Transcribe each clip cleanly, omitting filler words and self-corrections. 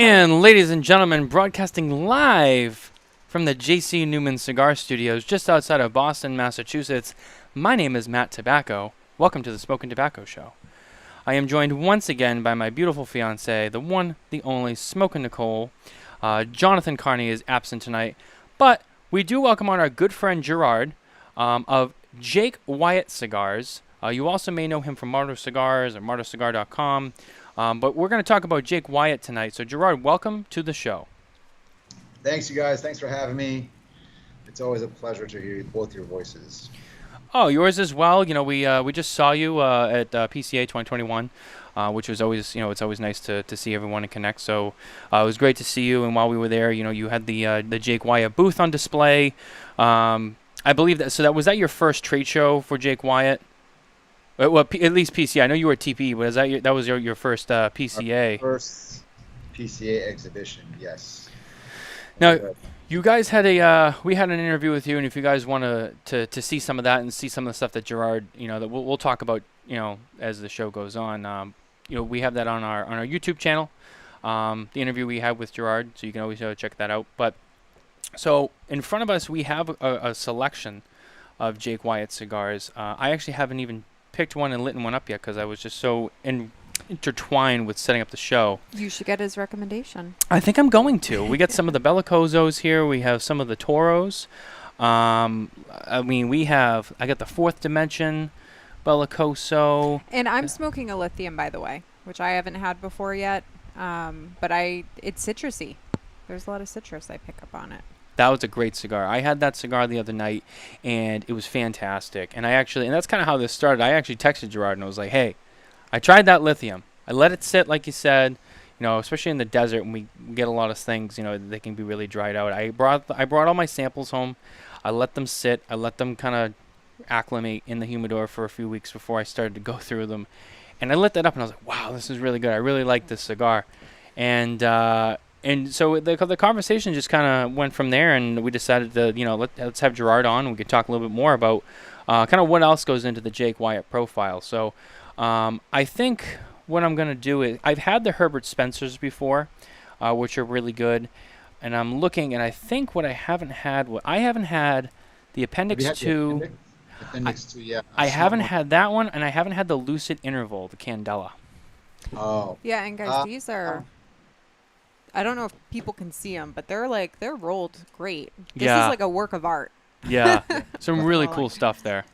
And ladies and gentlemen, broadcasting live from the J.C. Newman Cigar Studios just outside of Boston, Massachusetts, my name is Matt Tobacco. Welcome to the Smokin Tabacco Show. I am joined once again by my beautiful fiancée, the one, the only, Smokin Nicole. Jonathan Carney is absent tonight, but we do welcome on our good friend Gerard of Jake Wyatt Cigars. You also may know him from Martyr Cigars or martyrcigar.com. But we're going to talk about Jake Wyatt tonight. So, Gerard, welcome to the show. Thanks, you guys. Thanks for having me. It's always a pleasure to hear both your voices. Oh, yours as well. You know, we just saw you at PCA 2021, which was always, it's always nice to see everyone and connect. So it was great to see you. And while we were there, you had the Jake Wyatt booth on display. I believe that. So was that your first trade show for Jake Wyatt? Well, at least PCA. I know you were at TP, but that was your first PCA? Our first PCA exhibition, yes. Now, you guys had we had an interview with you, and if you guys want to see some of that and see some of the stuff that Gerard, that we'll talk about, as the show goes on. We have that on our YouTube channel, the interview we had with Gerard, so you can always check that out. But so in front of us, we have a selection of Jake Wyatt cigars. I actually haven't even picked one and lit one up yet because I was just so intertwined with setting up the show. You should get his recommendation. I think I'm going to. We got some of the Bellicosos here. We have some of the Toros. I got the Fourth Dimension Bellicoso. And I'm smoking a lithium, by the way, which I haven't had before yet. But it's citrusy. There's a lot of citrus I pick up on it. That was a great cigar. I had that cigar the other night, and it was fantastic. And that's kind of how this started. I actually texted Gerard, and I was like, hey, I tried that lithium. I let it sit, like you said, especially in the desert when we get a lot of things, they can be really dried out. I brought all my samples home. I let them sit. I let them kind of acclimate in the humidor for a few weeks before I started to go through them. And I lit that up, and I was like, wow, this is really good. I really like this cigar. And so the conversation just kind of went from there, and we decided to, let's have Gerard on. We could talk a little bit more about kind of what else goes into the Jake Wyatt profile. So I think what I'm going to do is I've had the Herbert Spencers before, which are really good. And I'm looking, and I think what I haven't had the Appendix 2. Appendix 2, yeah. I haven't had that one, and I haven't had the Lucid Interval, the Candela. Oh. Yeah, and guys, these are... I don't know if people can see them, but they're rolled great. This is like a work of art. Yeah, some really cool stuff there.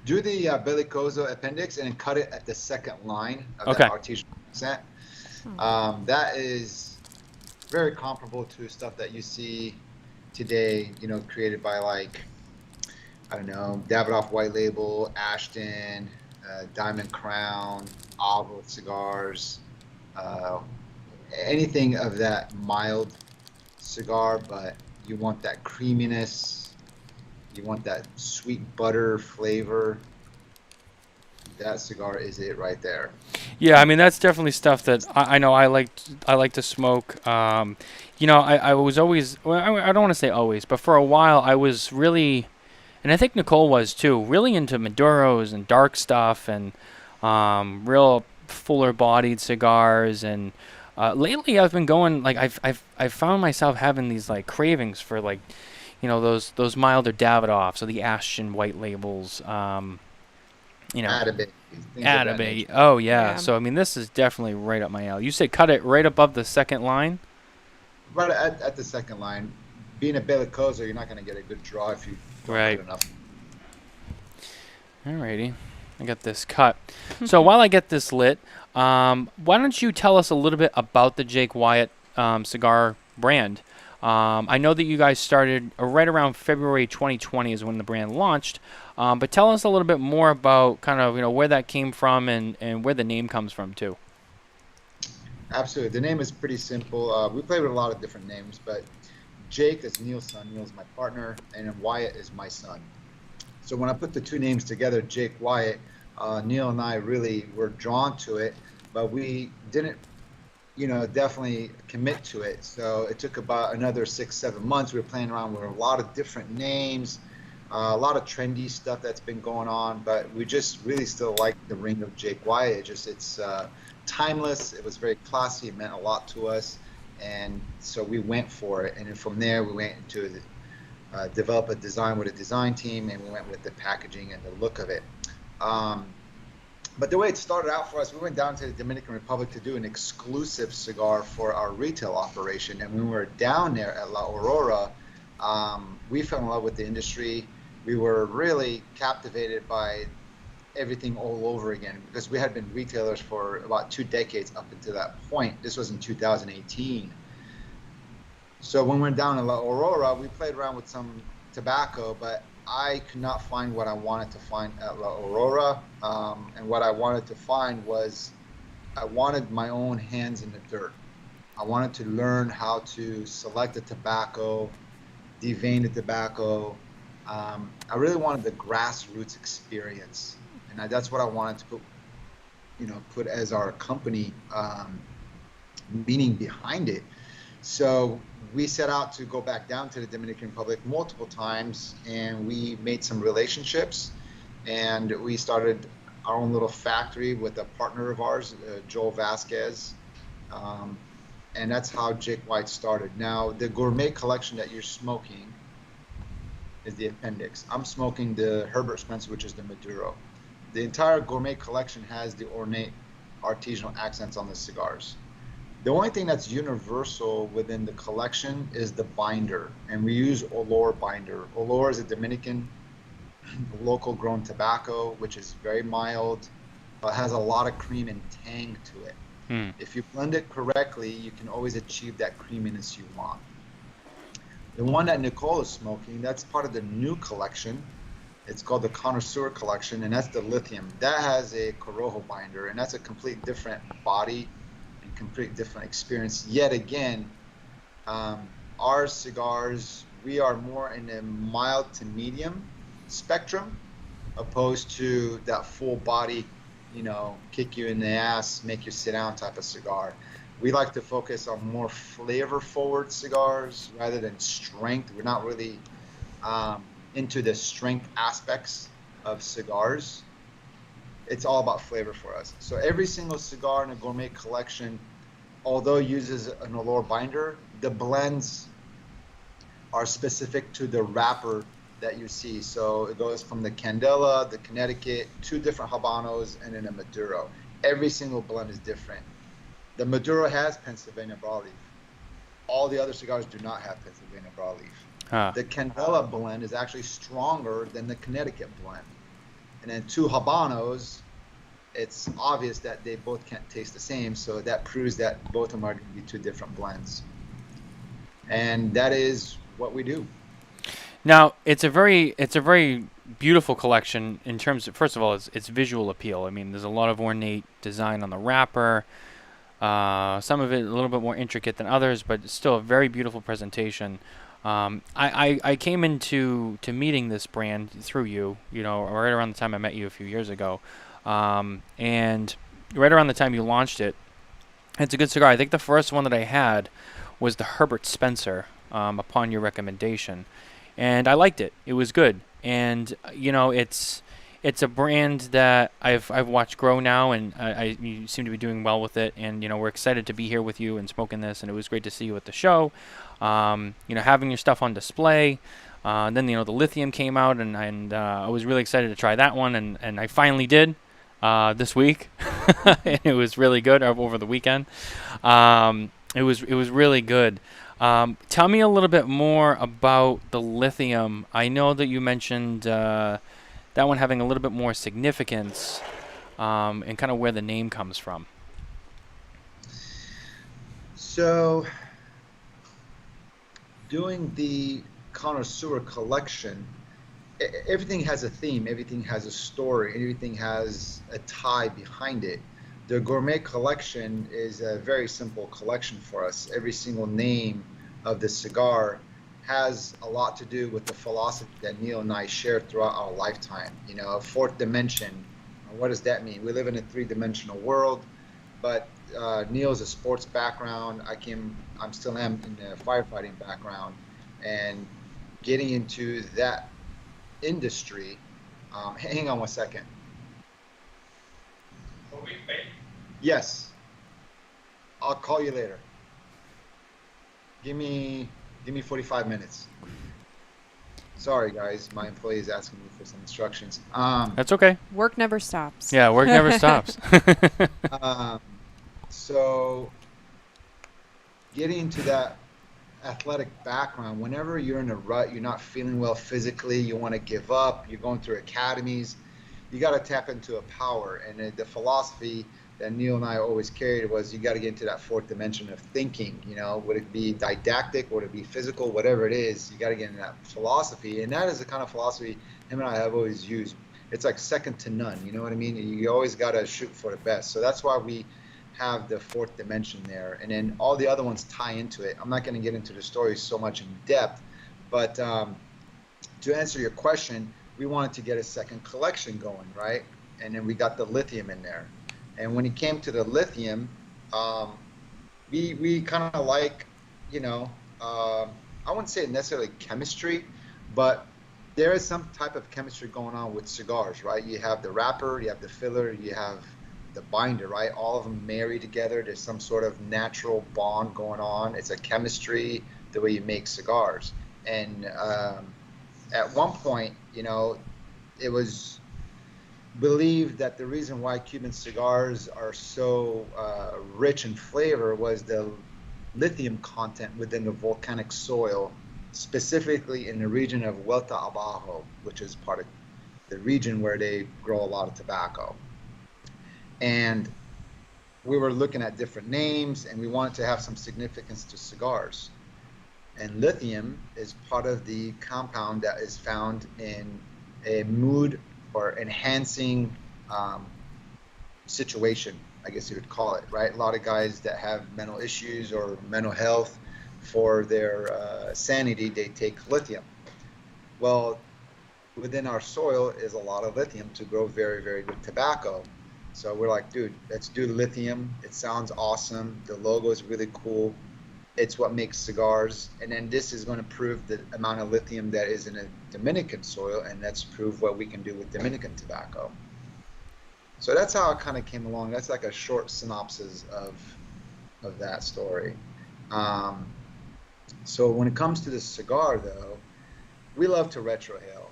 Do the Bellicoso appendix and cut it at the second line of okay. that artesian accent. That is very comparable to stuff that you see today, created by Davidoff White Label, Ashton, Diamond Crown, Oval Cigars, anything of that mild cigar, but you want that creaminess, you want that sweet butter flavor. That cigar is it right there. Yeah, I mean that's definitely stuff that I know I like to smoke. I was always, I don't want to say always, but for a while I was really, and I think Nicole was too, really into Maduros and dark stuff and real fuller bodied cigars. And lately I've been going I've found myself having these cravings for those milder Davidoffs or the Ashton White Labels. Atabay. Oh yeah. So I mean this is definitely right up my alley. You say cut it right above the second line? Right at the second line. Being a Bellicoso, you're not going to get a good draw if you don't cut enough. Alrighty. I got this cut. So while I get this lit, why don't you tell us a little bit about the Jake Wyatt cigar brand? I know that you guys started right around February 2020 is when the brand launched, but tell us a little bit more about kind of where that came from and where the name comes from too. Absolutely. The name is pretty simple. We play with a lot of different names, but Jake is Neil's son. Neil's my partner, and then Wyatt is my son. So when I put the two names together, Jake Wyatt, Neil and I really were drawn to it, but we didn't, definitely commit to it. So it took about another 6-7 months. We were playing around with a lot of different names, a lot of trendy stuff that's been going on, but we just really still like the ring of Jake Wyatt. It's timeless. It was very classy. It meant a lot to us, and so we went for it. And then from there, we went into develop a design with a design team, and we went with the packaging and the look of it. Um, but the way it started out for us, we went down to the Dominican Republic to do an exclusive cigar for our retail operation. And when we were down there at La Aurora, we fell in love with the industry. We were really captivated by everything all over again, because we had been retailers for about 2 decades up until that point. This was in 2018. So when we went down in La Aurora, we played around with some tobacco, but I could not find what I wanted to find at La Aurora. And what I wanted to find was, I wanted my own hands in the dirt. I wanted to learn how to select the tobacco, devein the tobacco. I really wanted the grassroots experience, and that's what I wanted to put as our company meaning behind it. So we set out to go back down to the Dominican Republic multiple times, and we made some relationships, and we started our own little factory with a partner of ours, Joel Vasquez, and that's how Jake White started. Now, the gourmet collection that you're smoking is the appendix. I'm smoking the Herbert Spencer, which is the Maduro. The entire gourmet collection has the ornate artisanal accents on the cigars. The only thing that's universal within the collection is the binder, and we use Olor binder. Olor is a Dominican local grown tobacco, which is very mild, but has a lot of cream and tang to it. If you blend it correctly, you can always achieve that creaminess you want. The one that Nicole is smoking, that's part of the new collection. It's called the Connoisseur Collection, and that's the lithium. That has a Corojo binder, and that's a complete different body and complete different experience. Yet again, our cigars, we are more in a mild to medium spectrum, opposed to that full body, kick you in the ass, make you sit down type of cigar. We like to focus on more flavor forward cigars rather than strength. We're not really into the strength aspects of cigars. It's all about flavor for us. So every single cigar in a gourmet collection, although uses an Olor binder, the blends are specific to the wrapper that you see. So it goes from the Candela, the Connecticut, 2 different Habanos, and then a Maduro. Every single blend is different. The Maduro has Pennsylvania broadleaf. All the other cigars do not have Pennsylvania broadleaf. The Candela blend is actually stronger than the Connecticut blend. And then 2 Habanos, it's obvious that they both can't taste the same, so that proves that both of them are going to be 2 different blends. And that is what we do. Now, it's a very beautiful collection in terms of, first of all, its visual appeal. I mean, there's a lot of ornate design on the wrapper. Some of it a little bit more intricate than others, but still a very beautiful presentation. I came into meeting this brand through you, right around the time I met you a few years ago, and right around the time you launched it. It's a good cigar. I think the first one that I had was the Herbert Spencer, upon your recommendation, and I liked it. It was good, and it's a brand that I've watched grow now, and you seem to be doing well with it. And we're excited to be here with you and smoking this. And it was great to see you at the show. Having your stuff on display. Then the lithium came out, and I was really excited to try that one, and I finally did this week. And it was really good over the weekend. It was really good. Tell me a little bit more about the lithium. I know that you mentioned that one having a little bit more significance, and kind of where the name comes from. So, doing the Connoisseur Collection, everything has a theme, everything has a story, everything has a tie behind it. The Gourmet Collection is a very simple collection for us. Every single name of the cigar has a lot to do with the philosophy that Neil and I shared throughout our lifetime. A 4th dimension. What does that mean? We live in a 3-dimensional world, but Neil's a sports background. I'm still am in a firefighting background, and getting into that industry. Hang on one second. Yes. I'll call you later. Give me 45 minutes. Sorry, guys. My employee is asking me for some instructions. That's okay. Work never stops. Yeah, work never stops. Um, so getting to that athletic background, whenever you're in a rut, you're not feeling well physically, you want to give up, you're going through academies, you got to tap into a power. And the philosophy that Neil and I always carried was you got to get into that fourth dimension of thinking. Would it be didactic, would it be physical, whatever it is, you got to get into that philosophy. And that is the kind of philosophy him and I have always used. It's like second to none. You know what I mean? You always got to shoot for the best. So that's why we have the fourth dimension there, and then all the other ones tie into it. I'm not going to get into the story so much in depth, but to answer your question, we wanted to get a second collection going, right? And then we got the lithium in there. And when it came to the lithium, we kind of like, I wouldn't say necessarily chemistry, but there is some type of chemistry going on with cigars, right? You have the wrapper, you have the filler, you have the binder, right? All of them marry together. There's some sort of natural bond going on. It's a chemistry, the way you make cigars. And at one point, it was believed that the reason why Cuban cigars are so rich in flavor was the lithium content within the volcanic soil, specifically in the region of Wyatt, which is part of the region where they grow a lot of tobacco. And we were looking at different names, and we wanted to have some significance to cigars. And lithium is part of the compound that is found in a mood or enhancing situation, I guess you would call it, right? A lot of guys that have mental issues or mental health, for their sanity, they take lithium. Well, within our soil is a lot of lithium to grow very, very good tobacco. So we're like, dude, let's do lithium. It sounds awesome. The logo is really cool. It's what makes cigars. And then this is going to prove the amount of lithium that is in a Dominican soil, and let's prove what we can do with Dominican tobacco. So that's how it kind of came along. That's like a short synopsis of that story. So when it comes to the cigar, though, we love to retrohale.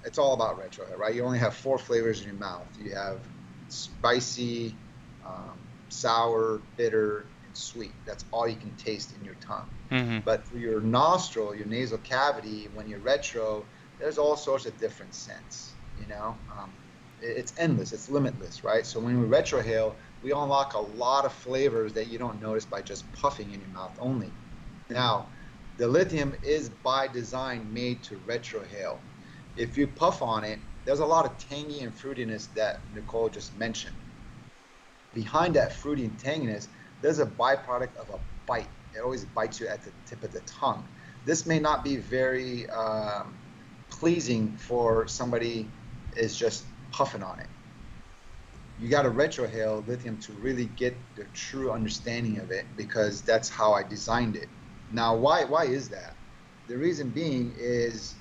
It's all about retrohale, right? You only have 4 flavors in your mouth. You have spicy, sour, bitter, and sweet. That's all you can taste in your tongue. Mm-hmm. But through your nostril, your nasal cavity, when you retro, there's all sorts of different scents. It's endless. It's limitless, right? So when we retrohale, we unlock a lot of flavors that you don't notice by just puffing in your mouth only. Now, the lithium is by design made to retrohale. If you puff on it, there's a lot of tangy and fruitiness that Nicole just mentioned. Behind that fruity and tanginess, there's a byproduct of a bite. It always bites you at the tip of the tongue. This may not be very pleasing for somebody is just puffing on it. You got to retrohale lithium to really get the true understanding of it, because that's how I designed it. Now, why is that? The reason being is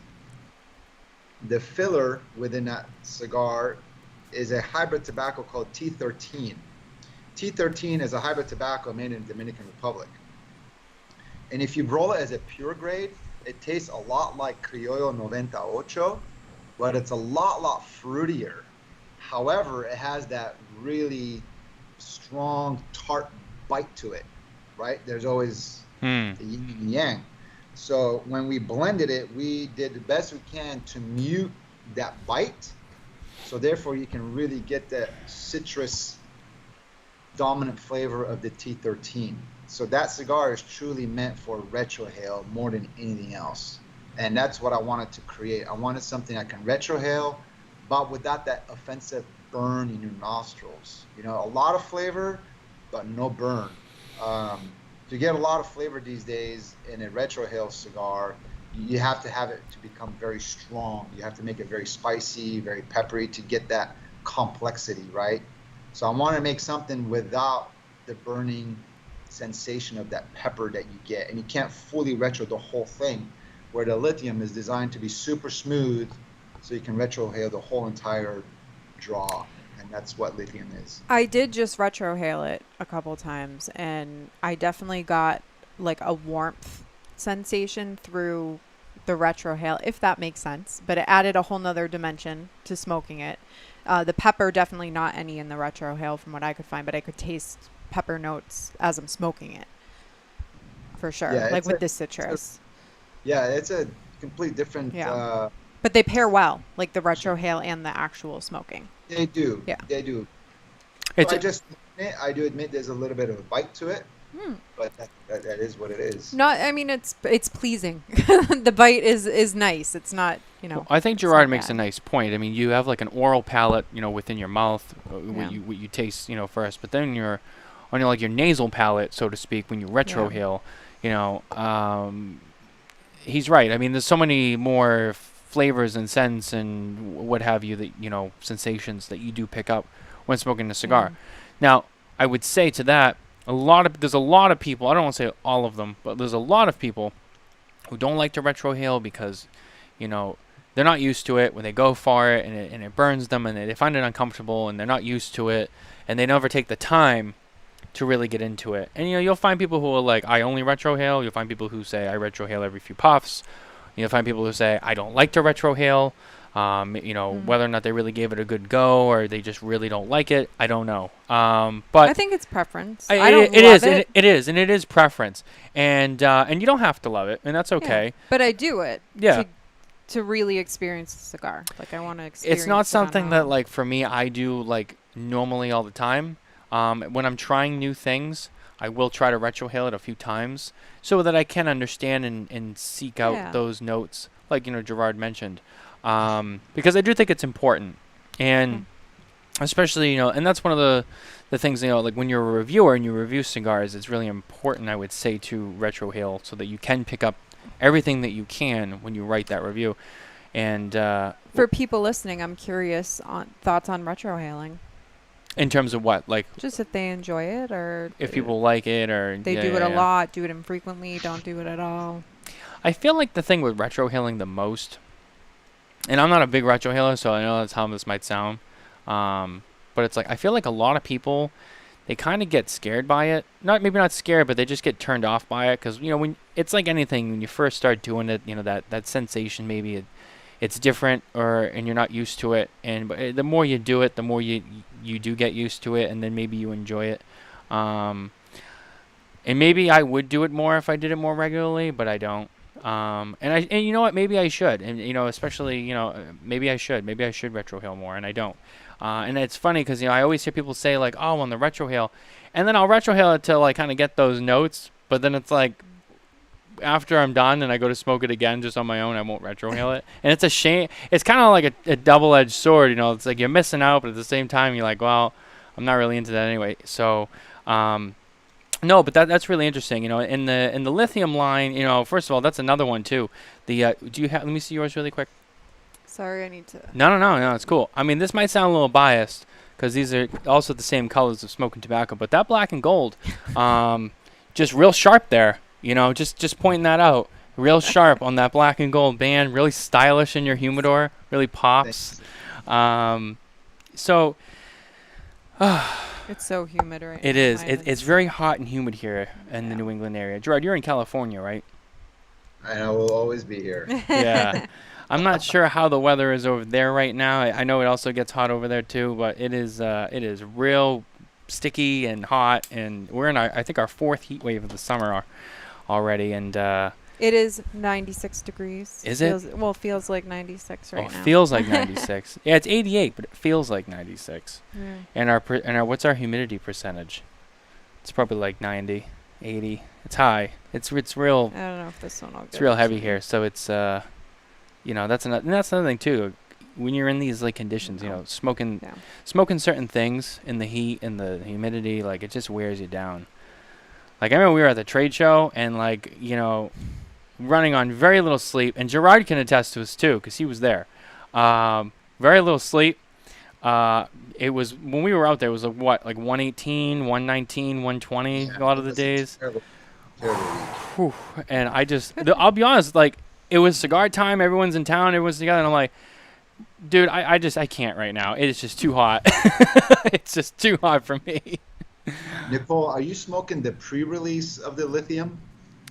the filler within that cigar is a hybrid tobacco called T13. T13 is a hybrid tobacco made in the Dominican Republic. And if you roll it as a pure grade, it tastes a lot like Criollo 98, but it's a lot fruitier. However, it has that really strong, tart bite to it, right? There's always the yin and yang. So when we blended it, we did the best we can to mute that bite. So therefore, you can really get that citrus dominant flavor of the T13. So that cigar is truly meant for retrohale more than anything else. And that's what I wanted to create. I wanted something I can retrohale, but without that offensive burn in your nostrils. A lot of flavor, but no burn. To get a lot of flavor these days in a retrohale cigar, you have to have it to become very strong. You have to make it very spicy, very peppery to get that complexity, right? So I want to make something without the burning sensation of that pepper that you get. And you can't fully retro the whole thing, where the lithium is designed to be super smooth so you can retrohale the whole entire draw. and that's what lithium is. I did just retrohale it a couple times, and I definitely got like a warmth sensation through the retrohale, if that makes sense. But it added a whole nother dimension to smoking it. The pepper, definitely not any in the retrohale from what I could find, but I could taste pepper notes as I'm smoking it, for sure. Yeah, Like with the citrus. Yeah, it's a complete different. Yeah. But they pair well, like the retrohale and the actual smoking. They do. Yeah. They do. It's So I do admit there's a little bit of a bite to it, but that is what it is. Not, I mean, it's pleasing. The bite is nice. It's not, I think it's not Gerard makes a bad. nice point. I mean, you have like an oral palate, within your mouth, Yeah. what you taste, first, but then on your like your nasal palate, so to speak, when you retrohale, he's right. I mean, there's so many more flavors and scents and what have you that sensations that you do pick up when smoking a cigar. Mm. Now, I would say to that, there's a lot of people. I don't want to say all of them, but there's a lot of people who don't like to retrohale because, they're not used to it when they go for it, and it burns them, and they find it uncomfortable, and they're not used to it, and they never take the time to really get into it. And you'll find people who are like, I only retrohale. You'll find people who say I retrohale every few puffs. You'll find people who say I don't like to retrohale. Whether or not they really gave it a good go or they just really don't like it, I don't know. But I think it's preference. I I don't it love is, it. and it is preference, and you don't have to love it, and that's okay. Yeah. But I do it. Yeah. To really experience the cigar. Like I want to experience. It's not it on something my that own. like for me I do like normally all the time. When I'm trying new things, I will try to retrohale it a few times so that I can understand and seek out Yeah. those notes, like Gerard mentioned, because I do think it's important, and especially and that's one of the things like when you're a reviewer and you review cigars, it's really important, I would say, to retrohale so that you can pick up everything that you can when you write that review. And For people listening, I'm curious on thoughts on retrohaling. in terms of what, like Just if they enjoy it or if people like it or they do it a lot, do it infrequently, don't do it at all. I feel like the thing with retrohaling the most, and I'm not a big retrohaler, so I know that's how this might sound, but it's like I feel like a lot of people, they kind of get scared by it. Maybe not scared, but they just get turned off by it because when it's like anything, when you first start doing it, that sensation, maybe it's different, and you're not used to it, but the more you do it, the more you do get used to it, and then maybe you enjoy it. And maybe I would do it more if I did it more regularly, but I don't. And you know what? Maybe I should, and especially maybe I should retrohale more, and I don't. And it's funny because I always hear people say like, oh, on the retrohale, and then I'll retrohale it to like kind of get those notes, but then it's like after I'm done and I go to smoke it again just on my own, I won't retrohale it, and it's a shame. It's kind of like a double-edged sword, it's like you're missing out, but at the same time you're like, well, I'm not really into that anyway. So. No, but that's really interesting. In the lithium line, first of all, that's another one too. Do you have? Let me see yours really quick. Sorry, I need to. No, it's cool. I mean, this might sound a little biased because these are also the same colors of Smokin Tabacco, but that black and gold, just real sharp there. Just pointing that out. Real sharp on that black and gold band. Really stylish in your humidor. Really pops. So. It's so humid right now. It is. Mine It's very hot and humid here in the Yeah. New England area. Gerard, you're in California, right? And I will always be here. Yeah. I'm not sure how the weather is over there right now. I know it also gets hot over there too, but it is real sticky and hot, and we're in I think our fourth heat wave of the summer already, and It is 96 degrees. Is it? Feels like 96 right now. it feels like 96. Yeah, it's 88, but it feels like 96. Yeah. And our what's our humidity percentage? It's probably like 90, 80. It's high. It's real. I don't know if this one will It's real heavy here, so it's that's another thing too. When you're in these like conditions, smoking certain things in the heat and the humidity, like it just wears you down. Like I remember we were at the trade show and like running on very little sleep, and Gerard can attest to this too because he was there. Very little sleep. It was when we were out there. It was like 118, 119, 120 a lot of the days. Terrible. Whew. And I'll be honest, like it was cigar time. Everyone's in town. Everyone's together. And I'm like, Dude, I can't right now. It is just too hot. It's just too hot for me. Nicole, are you smoking the pre-release of the lithium?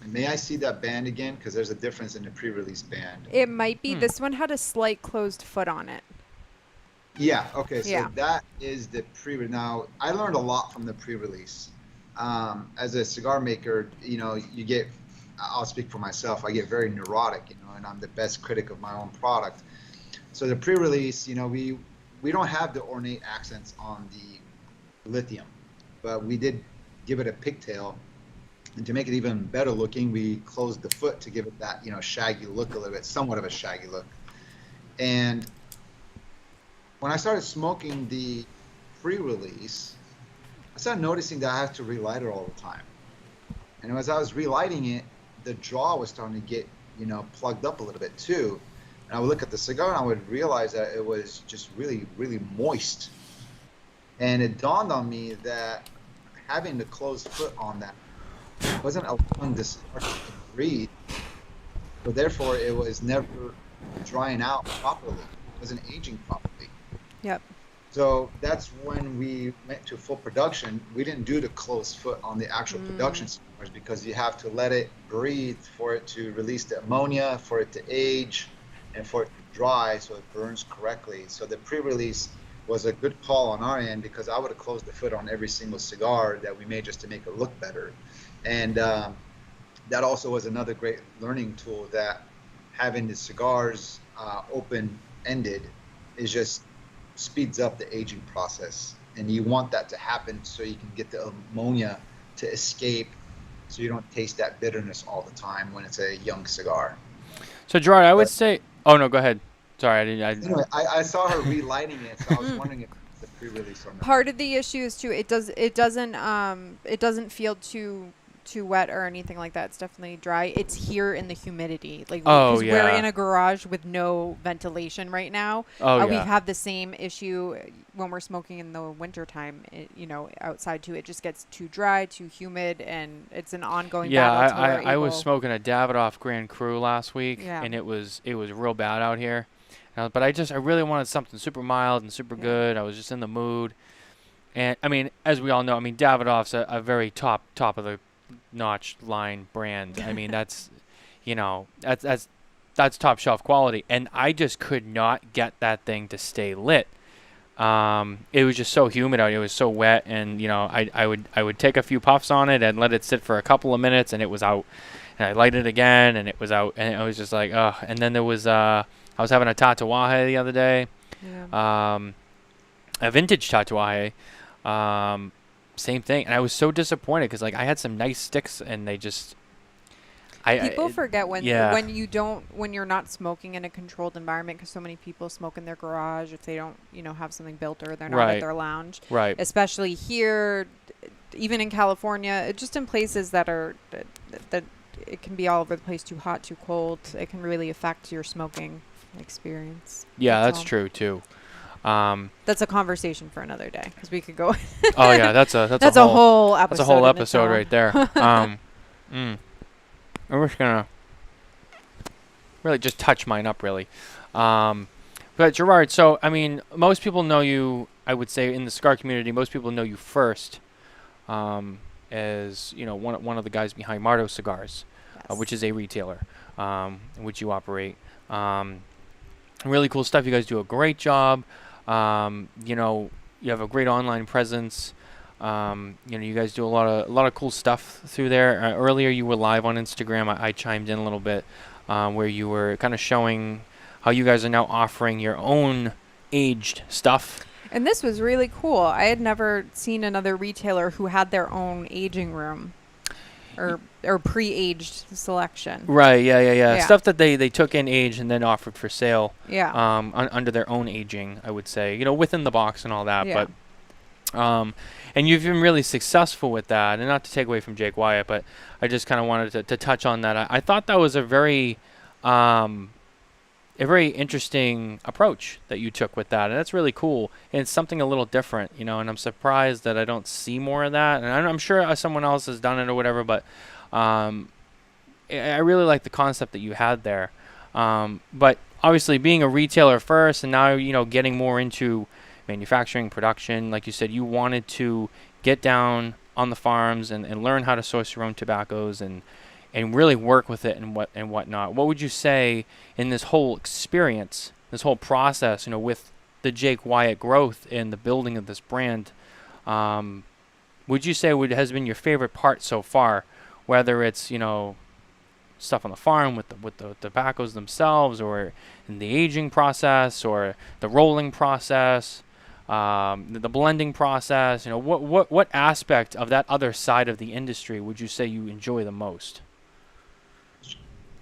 May I see that band again? Because there's a difference in the pre-release band. It might be. Hmm. This one had a slight closed foot on it. Yeah, okay, so Yeah. that is the Now, I learned a lot from the pre-release. As a cigar maker, I'll speak for myself, I get very neurotic, and I'm the best critic of my own product. So the pre-release, we don't have the ornate accents on the lithium, but we did give it a pigtail. And to make it even better looking, we closed the foot to give it that, shaggy look a little bit, somewhat of a shaggy look. And when I started smoking the pre-release, I started noticing that I have to relight it all the time. And as I was relighting it, the draw was starting to get, plugged up a little bit too. And I would look at the cigar and I would realize that it was just really, really moist. And it dawned on me that having the closed foot on that wasn't allowing the cigar to breathe. So therefore, it was never drying out properly. It wasn't aging properly. Yep. So that's when we went to full production. We didn't do the closed foot on the actual production cigars because you have to let it breathe for it to release the ammonia, for it to age, and for it to dry so it burns correctly. So the pre-release was a good call on our end because I would have closed the foot on every single cigar that we made just to make it look better. And that also was another great learning tool, that having the cigars open-ended is just speeds up the aging process, and you want that to happen so you can get the ammonia to escape, so you don't taste that bitterness all the time when it's a young cigar. So Gerard, I would say. Oh no, go ahead. Sorry, I didn't. Anyway, I saw her relighting it, so I was wondering if it's the pre-release or not. Part of the issue is too, it doesn't feel too wet or anything like that. It's definitely dry. It's here in the humidity, like because we're in a garage with no ventilation right now. We have the same issue when we're smoking in the wintertime, outside too. It just gets too dry, too humid, and it's an ongoing battle. I was smoking a Davidoff Grand Cru last week, and it was real bad out here. But I really wanted something super mild and super good. I was just in the mood. And I mean, as we all know, Davidoff's a very top of the notch line brand. I mean, that's top shelf quality, and I just could not get that thing to stay lit. It was just so humid out. It was so wet, and I would take a few puffs on it and let it sit for a couple of minutes, and it was out. And I lighted it again, and it was out, and it was just like, ugh. And then there was I was having a Tatuaje the other day, a vintage Tatuaje. Same thing, and I was so disappointed because I had some nice sticks, and they just people forget when you're not smoking in a controlled environment, because so many people smoke in their garage if they don't have something built, or they're not at their lounge, especially here, even in California, just in places that are that it can be all over the place, too hot, too cold. It can really affect your smoking experience. That's true too. That's a conversation for another day, because we could go. Oh yeah, that's a whole episode. That's a whole episode right there. I'm just gonna really just touch mine up, really. But Gerard, so most people know you. I would say in the cigar community, most people know you first as one of the guys behind Mardo Cigars, which is a retailer in which you operate. Really cool stuff. You guys do a great job. You have a great online presence. You guys do a lot of cool stuff through there. Earlier, you were live on Instagram. I chimed in a little bit where you were kind of showing how you guys are now offering your own aged stuff. And this was really cool. I had never seen another retailer who had their own aging room or pre-aged selection. Right, yeah. Stuff that they took in age and then offered for sale. Yeah. Under their own aging, I would say. Within the box and all that. Yeah. But and you've been really successful with that. And not to take away from Jake Wyatt, but I just kind of wanted to touch on that. I thought that was a very interesting approach that you took with that, and that's really cool. And it's something a little different, and I'm surprised that I don't see more of that. And I'm sure someone else has done it or whatever, but I really like the concept that you had there. But obviously, being a retailer first, and now getting more into manufacturing, production, like you said, you wanted to get down on the farms and learn how to source your own tobaccos and really work with it and whatnot. What would you say in this whole experience, this whole process, with the Jake Wyatt growth and the building of this brand? Would you say what has been your favorite part so far, whether it's stuff on the farm with the tobaccos themselves, or in the aging process, or the rolling process, the blending process? What aspect of that other side of the industry would you say you enjoy the most?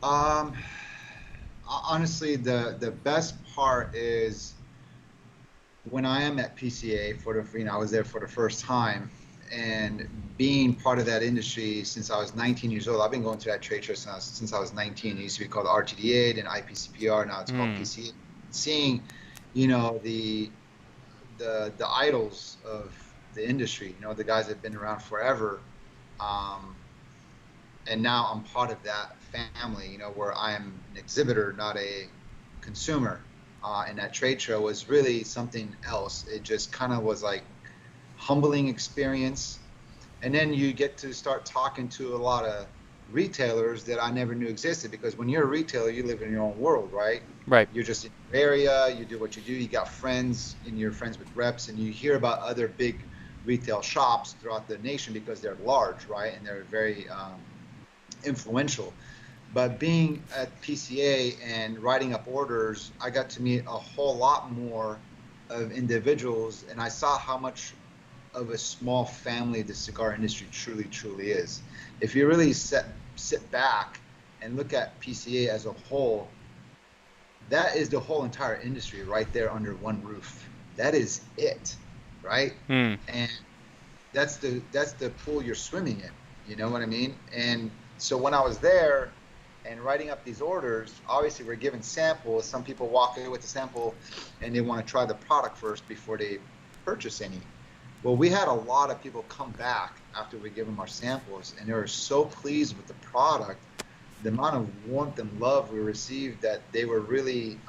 Um, Honestly, the best part is when I am at PCA I was there for the first time, and being part of that industry since I was 19 years old. I've been going to that trade show since I was 19. It used to be called RTDA, then IPCPR, now it's called PCA. Seeing, the idols of the industry, the guys that have been around forever, and now I'm part of that family, where I am an exhibitor, not a consumer. And that trade show was really something else. It just kind of was like humbling experience. And then you get to start talking to a lot of retailers that I never knew existed, because when you're a retailer, you live in your own world, right? Right. You're just in your area, you do what you do, you got friends, and you're friends with reps, and you hear about other big retail shops throughout the nation because they're large, right? And they're very influential. But being at PCA and writing up orders, I got to meet a whole lot more of individuals, and I saw how much of a small family the cigar industry truly, truly is. If you really sit back and look at PCA as a whole, that is the whole entire industry right there under one roof. That is it, right? And that's the pool you're swimming in. You know what I mean? And so when I was there and writing up these orders, obviously we're given samples. Some people walk away with the sample and they want to try the product first before they purchase any. Well, we had a lot of people come back after we give them our samples, and they were so pleased with the product, the amount of warmth and love we received, that they were really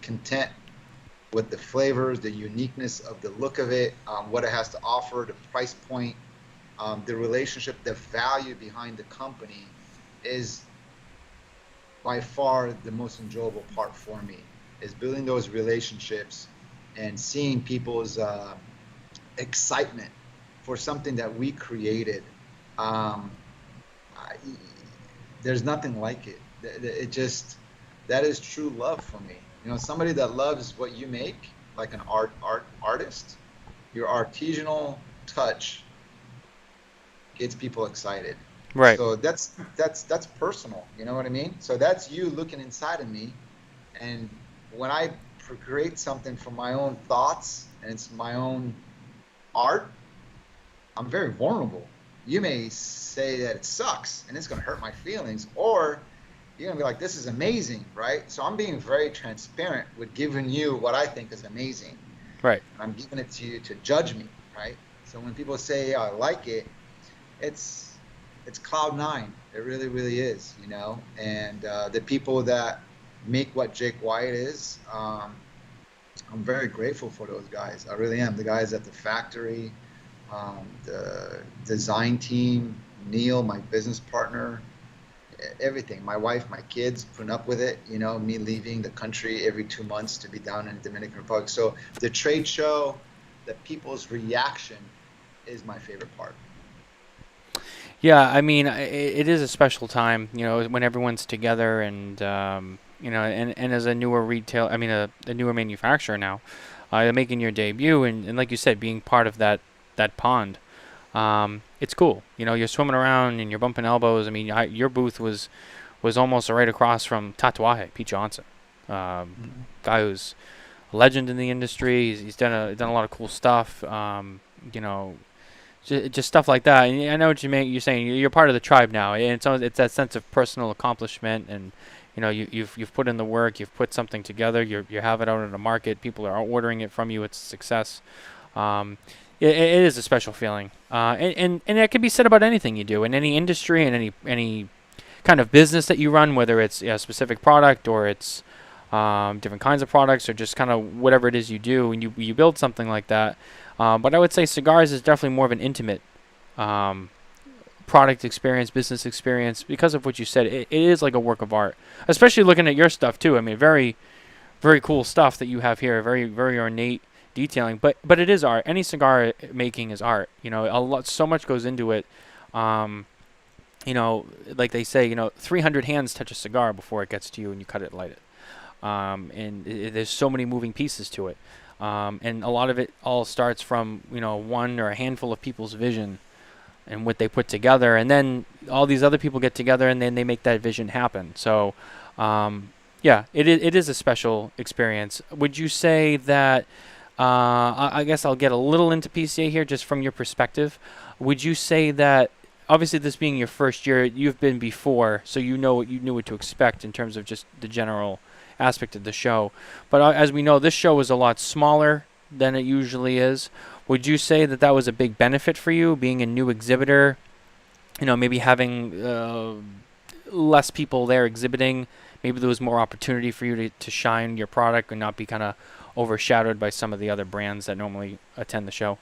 content with the flavors, the uniqueness of the look of it, what it has to offer, the price point, the relationship, the value behind the company is by far the most enjoyable part for me, is building those relationships and seeing people's excitement for something that we created. There's nothing like it. That is true love for me. Somebody that loves what you make, like an artist, your artisanal touch gets people excited. Right. So that's personal. You know what I mean? So that's you looking inside of me, and when I create something from my own thoughts and it's my own art, I'm very vulnerable. You may say that it sucks and it's going to hurt my feelings, or you're going to be like, this is amazing, right? So I'm being very transparent with giving you what I think is amazing. Right. And I'm giving it to you to judge me, right? So when people say, yeah, I like it, it's cloud nine. It really, really is, And the people that make what Jake Wyatt is, I'm very grateful for those guys. I really am. The guys at the factory, the design team, Neil, my business partner, everything. My wife, my kids, putting up with it. Me leaving the country every 2 months to be down in the Dominican Republic. So the trade show, the people's reaction is my favorite part. Yeah, I mean, it is a special time, when everyone's together, and and as a newer a newer manufacturer now, making your debut, and like you said, being part of that pond, it's cool. You're swimming around and you're bumping elbows. I mean, your booth was almost right across from Tatuaje, Pete Johnson, guy who's a legend in the industry. He's done a lot of cool stuff. Just stuff like that. And I know what you mean. You're saying you're part of the tribe now, and it's that sense of personal accomplishment, and you've put in the work, you've put something together, you have it out in the market, people are ordering it from you, it's a success. It is a special feeling, and that can be said about anything you do in any industry, in any kind of business that you run, whether it's a specific product or it's different kinds of products, or just kind of whatever it is you do, and you build something like that. But I would say cigars is definitely more of an intimate product experience, business experience, because of what you said. It is like a work of art, especially looking at your stuff too. I mean, very, very cool stuff that you have here. Very, very ornate detailing, but it is art. Any cigar making is art. So much goes into it. Like they say, 300 hands touch a cigar before it gets to you and you cut it and light it. And there's so many moving pieces to it. And a lot of it all starts from, one or a handful of people's vision and what they put together. And then all these other people get together and then they make that vision happen. So, it is a special experience. Would you say that, I guess I'll get a little into PCA here just from your perspective. Would you say that, obviously this being your first year, you've been before, so you knew what to expect in terms of just the general aspect of the show. But as we know, this show is a lot smaller than it usually is. Would you say that was a big benefit for you, being a new exhibitor, maybe having less people there exhibiting? Maybe there was more opportunity for you to shine your product and not be kind of overshadowed by some of the other brands that normally attend the show.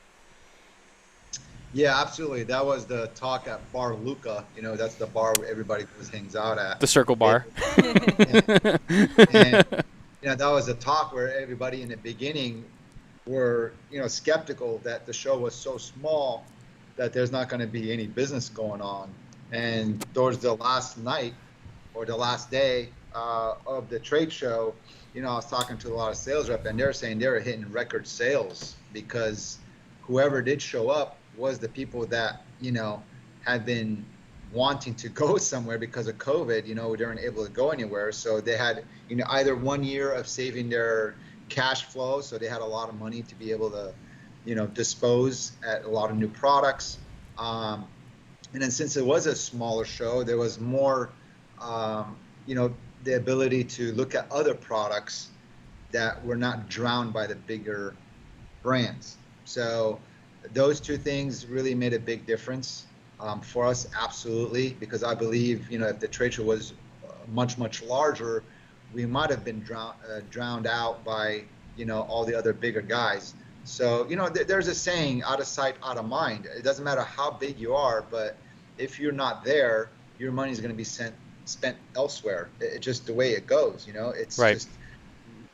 Yeah, absolutely. That was the talk at Bar Luca. That's the bar where everybody hangs out at. The Circle Bar. And that was a talk where everybody in the beginning were, skeptical that the show was so small that there's not going to be any business going on. And towards the last night or the last day of the trade show, I was talking to a lot of sales reps, and they're saying they were hitting record sales because whoever did show up was the people that, had been wanting to go somewhere because of COVID. They weren't able to go anywhere. So they had, either 1 year of saving their cash flow. So they had a lot of money to be able to, dispose at a lot of new products. And then since it was a smaller show, there was more, the ability to look at other products that were not drowned by the bigger brands. So those two things really made a big difference for us, absolutely, because I believe, if the trade show was much, much larger, we might have been drowned out by, all the other bigger guys. So, there's a saying, out of sight, out of mind. It doesn't matter how big you are, but if you're not there, your money is going to be spent elsewhere. It's just the way it goes, It's right. Just,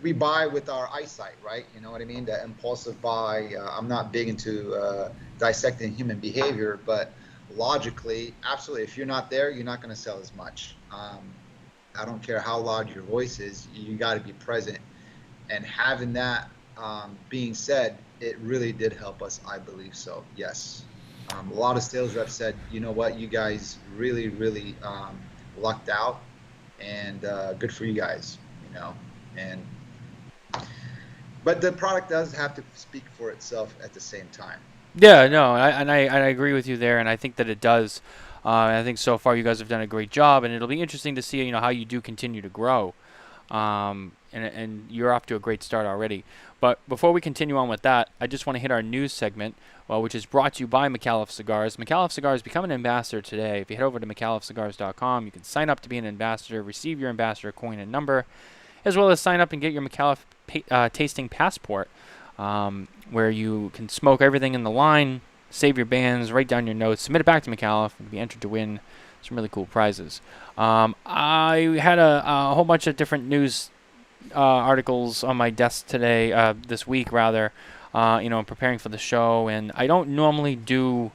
we buy with our eyesight, right? You know what I mean? That impulsive buy. I'm not big into dissecting human behavior, but logically, absolutely, if you're not there, you're not going to sell as much. I don't care how loud your voice is, you got to be present. And having that being said, it really did help us, I believe so, yes. A lot of sales reps said, you know what, you guys really, really lucked out, and good for you guys, but the product does have to speak for itself at the same time. Yeah, no, I agree with you there, and I think that it does. I think so far you guys have done a great job, and it'll be interesting to see, how you do continue to grow. And you're off to a great start already. But before we continue on with that, I just want to hit our news segment, which is brought to you by McAuliffe Cigars. McAuliffe Cigars, become an ambassador today. If you head over to McAuliffeCigars.com, you can sign up to be an ambassador, receive your ambassador coin and number, as well as sign up and get your McAuliffe tasting passport, where you can smoke everything in the line, save your bands, write down your notes, submit it back to McAuliffe, and be entered to win some really cool prizes. I had a whole bunch of different news articles on my desk today, this week rather, preparing for the show, and I don't normally do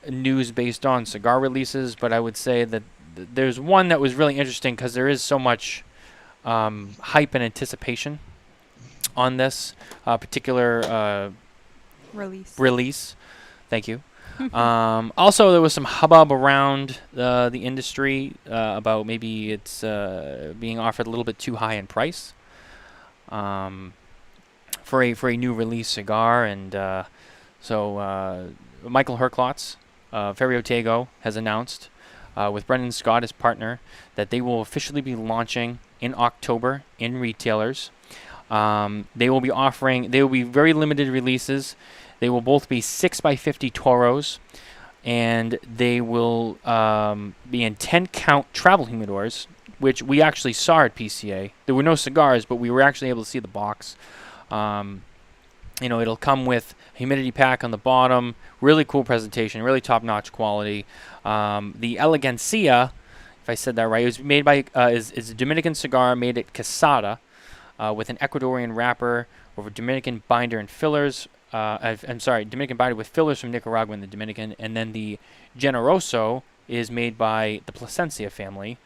news based on cigar releases, but I would say that there's one that was really interesting because there is so much hype and anticipation on this particular release. Thank you. Also, there was some hubbub around the industry about maybe it's being offered a little bit too high in price for a new release cigar, and so Michael Herklotz, Ferio Tego, has announced with Brendan Scott as partner that they will officially be launching in October in retailers. They will be very limited releases. They will both be 6x50 Toros, and they will be in 10-count travel humidors, which we actually saw at PCA. There were no cigars, but we were actually able to see the box. It'll come with a humidity pack on the bottom. Really cool presentation, really top-notch quality. The Elegancia, if I said that right, it was made by is a Dominican cigar made at Quesada, with an Ecuadorian wrapper over Dominican binder and fillers. Dominican binder with fillers from Nicaragua and the Dominican. And then the Generoso is made by the Plasencia family,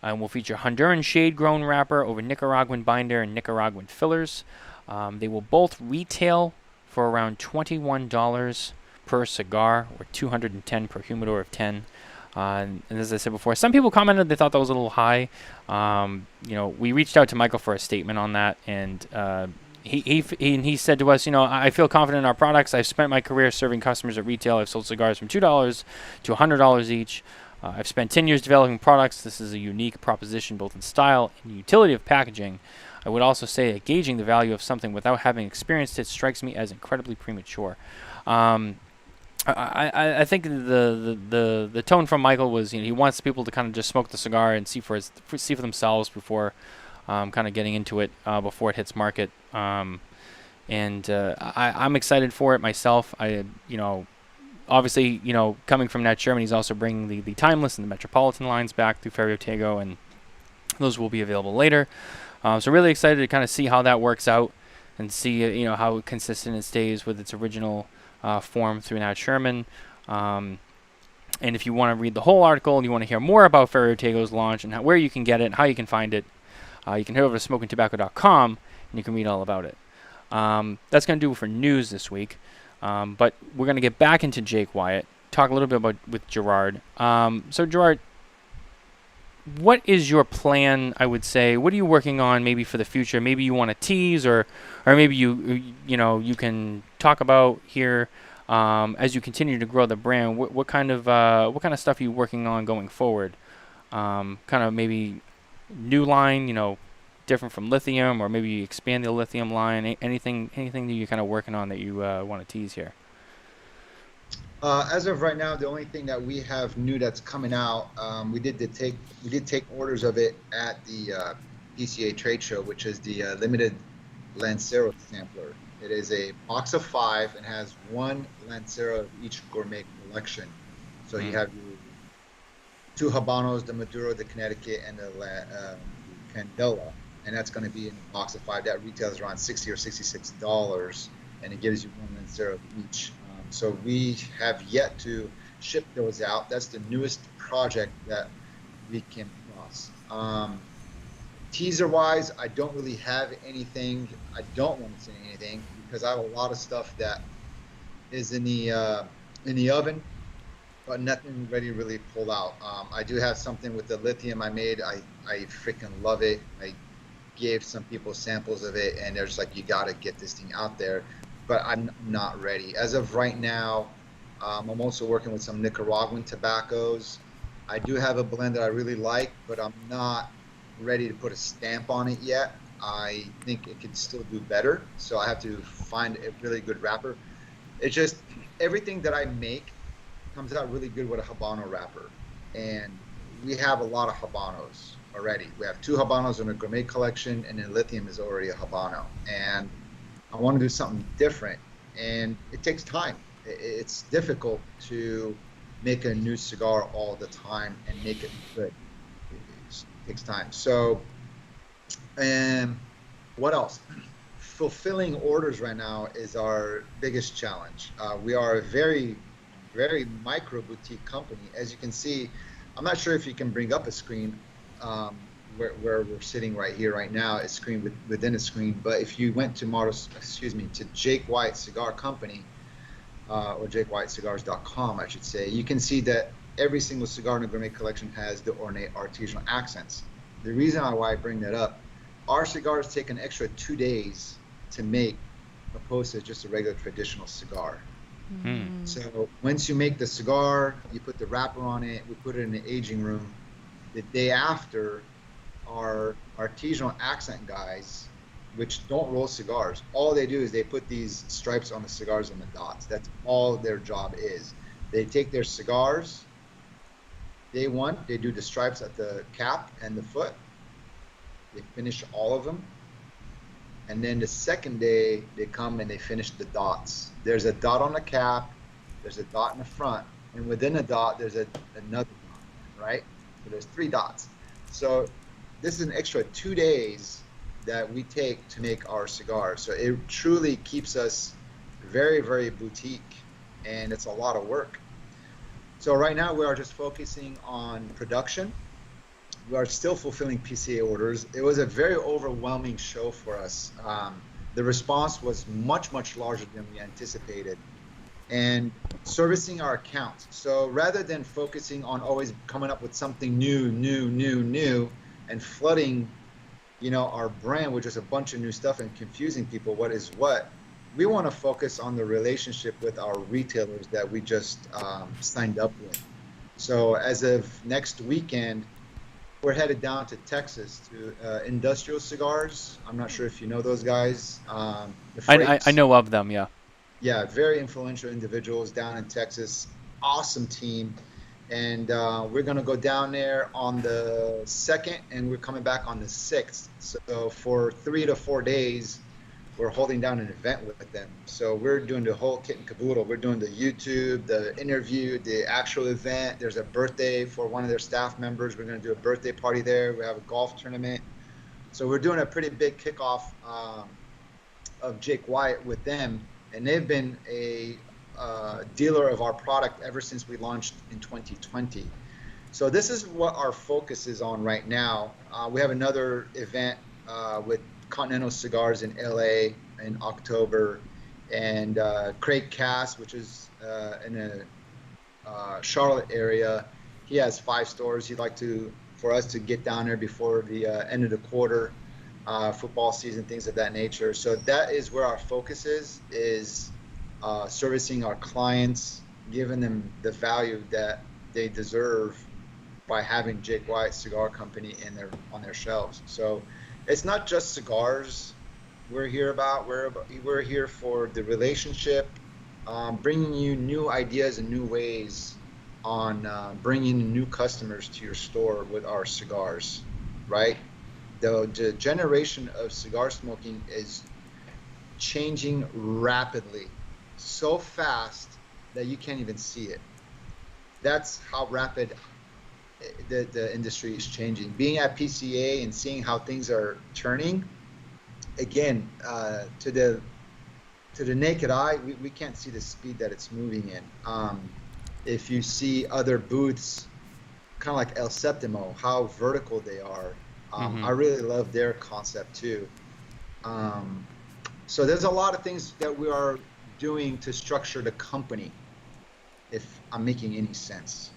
and will feature Honduran shade-grown wrapper over Nicaraguan binder and Nicaraguan fillers. They will both retail for around $21 per cigar, or $210 per humidor of 10. And as I said before, some people commented they thought that was a little high. We reached out to Michael for a statement on that, and he said to us, I feel confident in our products. I've spent my career serving customers at retail. I've sold cigars from $2 to $100 each. I've spent 10 years developing products. This is a unique proposition both in style and utility of packaging. I would also say that gauging the value of something without having experienced it strikes me as incredibly premature. I think the tone from Michael was, he wants people to kind of just smoke the cigar and see for themselves before kind of getting into it before it hits market. I'm excited for it myself. Obviously, coming from Nat Sherman, he's also bringing the Timeless and the Metropolitan lines back through Ferry Otego, and those will be available later. So really excited to kind of see how that works out and see, how consistent it stays with its original form through Nat Sherman. And if you want to read the whole article and you want to hear more about Ferry Otego's launch and where you can get it and how you can find it, you can head over to smokintabacco.com and you can read all about it. That's going to do it for news this week. But we're going to get back into Jake Wyatt, talk a little bit with Gerard. So Gerard, what is your plan, I would say? What are you working on maybe for the future? Maybe you want to tease or maybe you can talk about here as you continue to grow the brand. What kind of stuff are you working on going forward? Kind of maybe new line, different from lithium, or maybe you expand the lithium line. Anything that you're kind of working on that you want to tease here? As of right now, the only thing that we have new that's coming out, we did take orders of it at the PCA trade show, which is the limited Lancero sampler. It is a box of 5 and has one Lancero of each gourmet collection. So you have your 2 Habanos, the Maduro, the Connecticut, and the Candela, and that's going to be in a box of 5. That retails around $60 or $66, and it gives you one Lancero of each. So we have yet to ship those out. That's the newest project that we came across. Teaser-wise, I don't really have anything. I don't want to say anything because I have a lot of stuff that is in the oven, but nothing ready to really pull out. I do have something with the lithium I made. I freaking love it. I gave some people samples of it, and they're just like, you got to get this thing out there. But I'm not ready. As of right now, I'm also working with some Nicaraguan tobaccos. I do have a blend that I really like, but I'm not ready to put a stamp on it yet. I think it could still do better, so I have to find a really good wrapper. It's just everything that I make comes out really good with a Habano wrapper, and we have a lot of Habanos already. We have 2 Habanos in a gourmet collection, and then lithium is already a Habano, and I want to do something different, and it takes time. It's difficult to make a new cigar all the time and make it good. It takes time. So, what else? Fulfilling orders right now is our biggest challenge. We are a very, very micro boutique company. As you can see, I'm not sure if you can bring up a screen. Where we're sitting right here, right now, a screen within a screen. But if you went to Jake Wyatt Cigar Company, or JakeWyattCigars.com, I should say, you can see that every single cigar in the gourmet collection has the ornate artisanal accents. The reason why I bring that up, our cigars take an extra 2 days to make, opposed to just a regular traditional cigar. So once you make the cigar, you put the wrapper on it, we put it in the aging room. The day after, our artisanal accent guys, which don't roll cigars, all they do is they put these stripes on the cigars and the dots. That's all their job is. They take their cigars. Day one, they do the stripes at the cap and the foot. They finish all of them. And then the second day, they come and they finish the dots. There's a dot on the cap, there's a dot in the front, and within a dot, there's another dot, right? So there's 3 dots. So this is an extra 2 days that we take to make our cigars. So it truly keeps us very, very boutique, and it's a lot of work. So right now we are just focusing on production. We are still fulfilling PCA orders. It was a very overwhelming show for us. The response was much, much larger than we anticipated. And servicing our accounts. So rather than focusing on always coming up with something new, and flooding, our brand with just a bunch of new stuff and confusing people what is what, we want to focus on the relationship with our retailers that we just signed up with. So as of next weekend, we're headed down to Texas to Industrial Cigars. I'm not sure if you know those guys. The I know of them, yeah. Yeah, very influential individuals down in Texas. Awesome team. And we're going to go down there on the 2nd, and we're coming back on the 6th. So for 3 to 4 days, we're holding down an event with them. So we're doing the whole kit and caboodle. We're doing the YouTube, the interview, the actual event. There's a birthday for one of their staff members. We're going to do a birthday party there. We have a golf tournament. So we're doing a pretty big kickoff of Jake Wyatt with them. And they've been a dealer of our product ever since we launched in 2020. So this is what our focus is on right now. We have another event with Continental Cigars in LA in October, and Craig Cass, which is in the Charlotte area. He has 5 stores. He'd like for us to get down there before the end of the quarter, football season, things of that nature. So that is where our focus is servicing our clients, giving them the value that they deserve by having Jake Wyatt Cigar Company on their shelves. So it's not just cigars we're here about. We're here for the relationship, bringing you new ideas and new ways on bringing new customers to your store with our cigars, right? The generation of cigar smoking is changing rapidly, so fast that you can't even see it. That's how rapid the industry is changing. Being at PCA and seeing how things are turning, again, to the naked eye, we can't see the speed that it's moving in. If you see other booths, kind of like El Septimo, how vertical they are, I really love their concept too. So there's a lot of things that we are doing to structure the company, if I'm making any sense.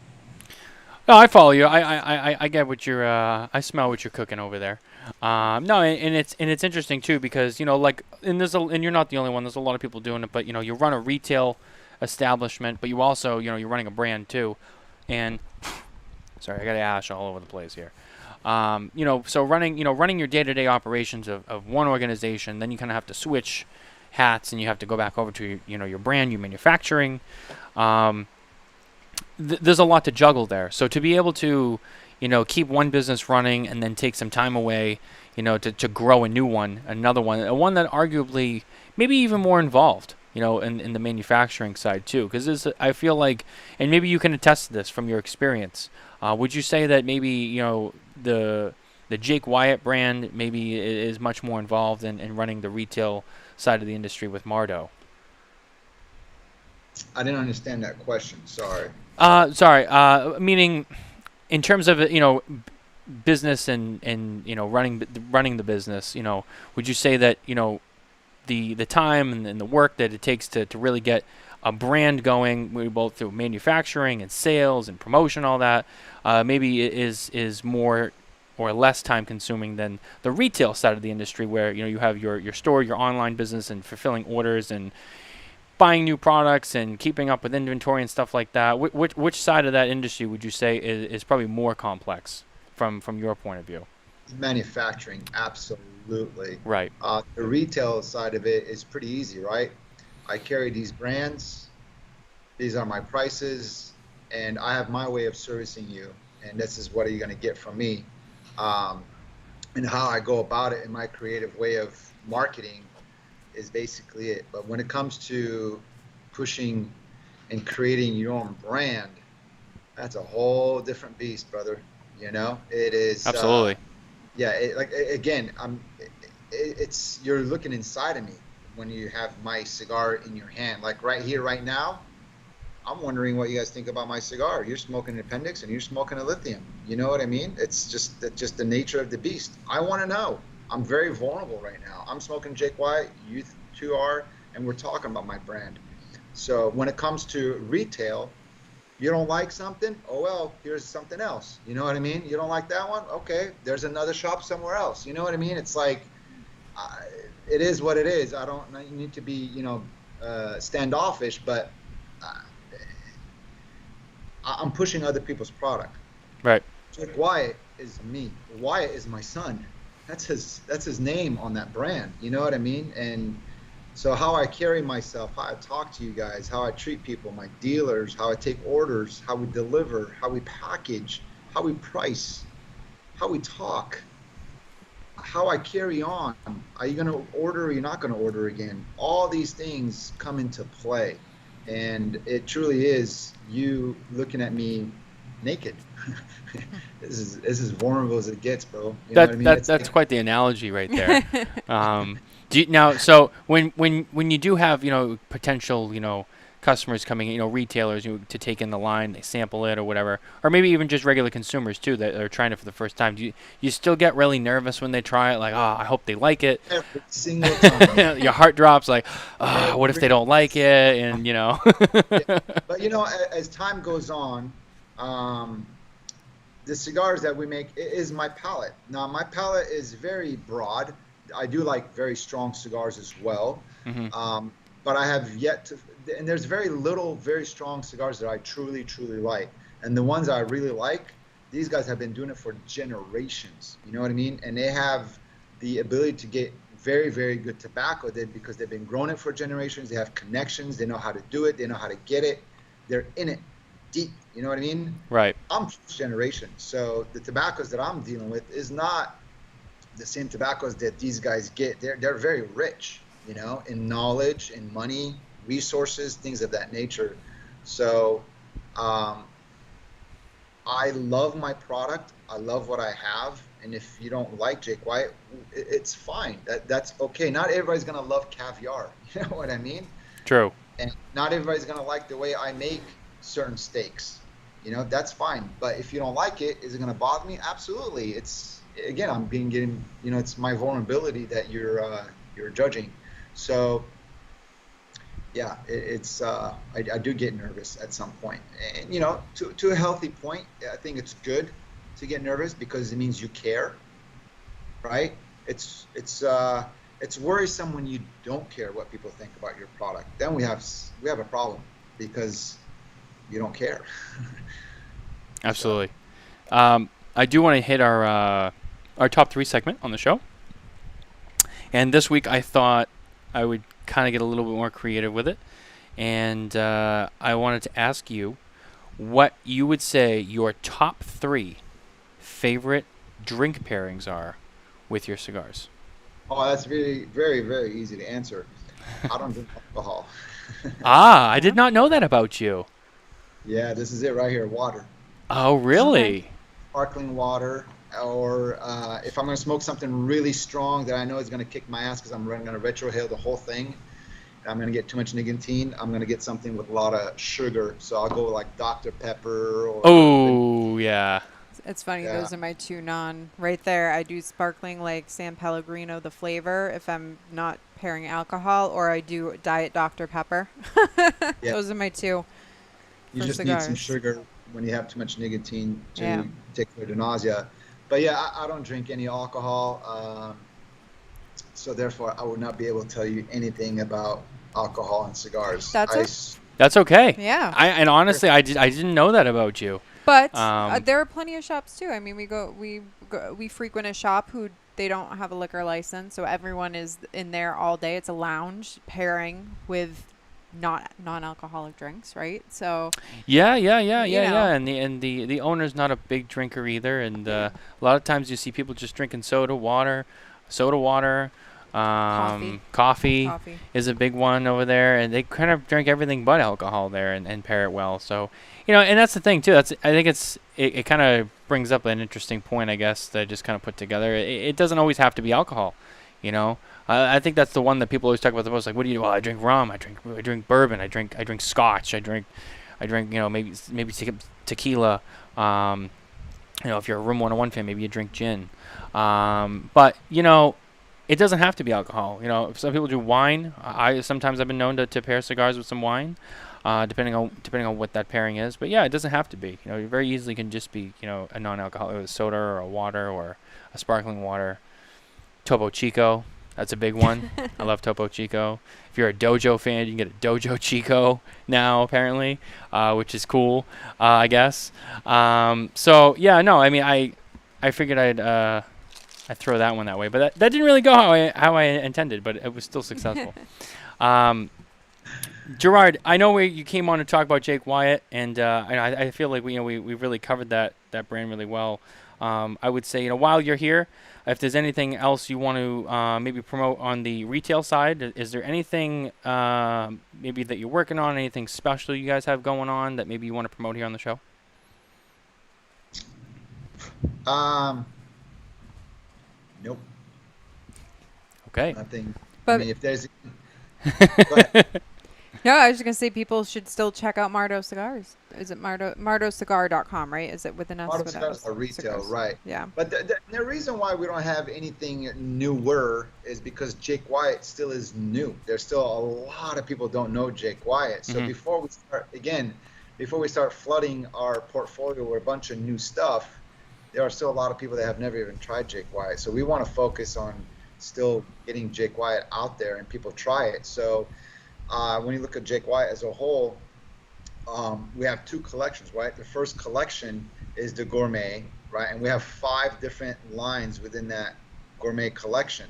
No, I follow you. I get what you're. I smell what you're cooking over there. No, and it's interesting too because like and you're not the only one. There's a lot of people doing it, but you run a retail establishment, but you also you're running a brand too, and sorry, I got ash all over the place here. So running your day-to-day operations of one organization, then you kind of have to switch hats and you have to go back over to your brand, your manufacturing. There's a lot to juggle there. So to be able to, keep one business running and then take some time away, to grow another one that arguably maybe even more involved, in the manufacturing side too. Because I feel like, and maybe you can attest to this from your experience. Would you say that maybe the Jake Wyatt brand maybe is much more involved in running the retail side of the industry with Mardo? I didn't understand that question. Sorry. Meaning, in terms of business and running the business, would you say that the time and the work that it takes to really get a brand going, both through manufacturing and sales and promotion, all that, maybe is more or less time consuming than the retail side of the industry, where you have your store, your online business, and fulfilling orders and buying new products and keeping up with inventory and stuff like that? Which side of that industry would you say is probably more complex from your point of view? Manufacturing, absolutely. Right. The retail side of it is pretty easy, right? I carry these brands. These are my prices, and I have my way of servicing you, and this is what you're going to get from me. Um, and how I go about it in my creative way of marketing is basically it. But when it comes to pushing and creating your own brand, that's a whole different beast, brother. You know, it is. Absolutely. Yeah, again, it's you're looking inside of me when you have my cigar in your hand, like right here, right now. I'm wondering what you guys think about my cigar. You're smoking an appendix and you're smoking a lithium. You know what I mean? It's just the nature of the beast. I want to know. I'm very vulnerable right now. I'm smoking Jake Wyatt, you two are, and we're talking about my brand. So when it comes to retail, you don't like something? Oh well, here's something else. You know what I mean? You don't like that one? Okay, there's another shop somewhere else. You know what I mean? It's like uh, it is what it is. I don't need to be, standoffish, but uh, I'm pushing other people's product. Right. Jake Wyatt is me. Wyatt is my son. That's his name on that brand. You know what I mean? And so how I carry myself, how I talk to you guys, how I treat people, my dealers, how I take orders, how we deliver, how we package, how we price, how we talk, how I carry on. Are you going to order or you're not going to order again? All these things come into play. And it truly is you looking at me naked. This is as vulnerable as it gets, bro. You know what I mean? That's like, quite the analogy right there. Now, so when you do have potential customers coming in, retailers to take in the line, they sample it or whatever, or maybe even just regular consumers too that are trying it for the first time. Do you still get really nervous when they try it? Like, oh, I hope they like it. every single time. Your heart drops. Like, oh, what if they Every don't like it? And Yeah. But as time goes on, the cigars that we make is my palate. Now, my palate is very broad. I do like very strong cigars as well. Mhm. But I have yet to, and there's very little very strong cigars that I truly, truly like. And the ones I really like, these guys have been doing it for generations. You know what I mean? And they have the ability to get very, very good tobacco because they've been growing it for generations. They have connections. They know how to do it. They know how to get it. They're in it deep. You know what I mean? Right. I'm first generation. So the tobaccos that I'm dealing with is not the same tobaccos that these guys get. They're very rich, in knowledge, in money, resources, things of that nature. So I love my product. I love what I have. And if you don't like Jake Wyatt, it's fine. That's okay. Not everybody's going to love caviar. You know what I mean? True. And not everybody's going to like the way I make certain steaks. That's fine. But if you don't like it, is it going to bother me? Absolutely. It's, again, it's my vulnerability that you're judging. So yeah, I do get nervous at some point. And, to a healthy point, I think it's good to get nervous because it means you care, right? It's worrisome when you don't care what people think about your product. Then we have a problem because you don't care. Absolutely. I do want to hit our top 3 segment on the show. And this week I thought I would kind of get a little bit more creative with it. And I wanted to ask you what you would say your top 3 favorite drink pairings are with your cigars. Oh, that's really very, very easy to answer. I don't drink alcohol. I did not know that about you. Yeah, this is it right here, water. Oh, really? Sparkling water, or if I'm going to smoke something really strong that I know is going to kick my ass because I'm going to retrohale the whole thing, I'm going to get too much nicotine, I'm going to get something with a lot of sugar. So I'll go like Dr. Pepper or... Oh, yeah. It's funny. Yeah. Those are my 2 right there. I do sparkling like San Pellegrino, the flavor, if I'm not pairing alcohol, or I do Diet Dr. Pepper. Yeah. Those are my 2 You for just cigars. need some sugar when you have too much nicotine to Yeah. take away the nausea. But yeah, I don't drink any alcohol. So therefore, I would not be able to tell you anything about alcohol and cigars. That's okay. Yeah. And honestly, I didn't know that about you. But there are plenty of shops too. I mean, we frequent a shop who they don't have a liquor license, so everyone is in there all day. It's a lounge pairing with not non-alcoholic drinks, right? So Yeah, you know, and the owner's not a big drinker either, and a lot of times you see people just drinking soda water, coffee, coffee coffee. is a big one over there, and they kind of drink everything but alcohol there and pair it well. So, and that's the thing too. I think it kind of brings up an interesting point, I guess, that I just kind of put together. It doesn't always have to be alcohol, you know. I think that's the one that people always talk about the most. Like, what do you do? Well, I drink rum. I drink bourbon. I drink scotch. I drink, maybe tequila. If you're a Room 101 fan, maybe you drink gin. But it doesn't have to be alcohol. Some people do wine. Sometimes I've been known to pair cigars with some wine, depending on what that pairing is. But yeah, it doesn't have to be. You very easily can just be a non-alcoholic, a soda or a water or a sparkling water. Topo Chico. That's a big one. I love Topo Chico. If you're a Dojo fan, you can get a Dojo Chico now, apparently, which is cool, I guess. So yeah, no, I mean, I figured I'd throw that one that way, but that didn't really go how I intended, but it was still successful. Gerard, I know you came on to talk about Jake Wyatt, and I feel like we really covered that brand really well. I would say while you're here, if there's anything else you want to maybe promote on the retail side, is there anything maybe that you're working on, anything special you guys have going on that maybe you want to promote here on the show? Nope. Okay. Nothing. But If there's, no, I was just gonna say people should still check out Mardo Cigars. Is it MardoCigar.com, right? Is it with an S? Mardo with Cigars are retail, Cigars. right? Yeah. But the reason why we don't have anything newer is because Jake Wyatt still is new. There's still a lot of people don't know Jake Wyatt. So before we start flooding our portfolio with a bunch of new stuff, there are still a lot of people that have never even tried Jake Wyatt. So we want to focus on still getting Jake Wyatt out there and people try it. So when you look at Jake Wyatt as a whole, we have two collections, right? The first collection is the gourmet, right? And we have 5 different lines within that gourmet collection.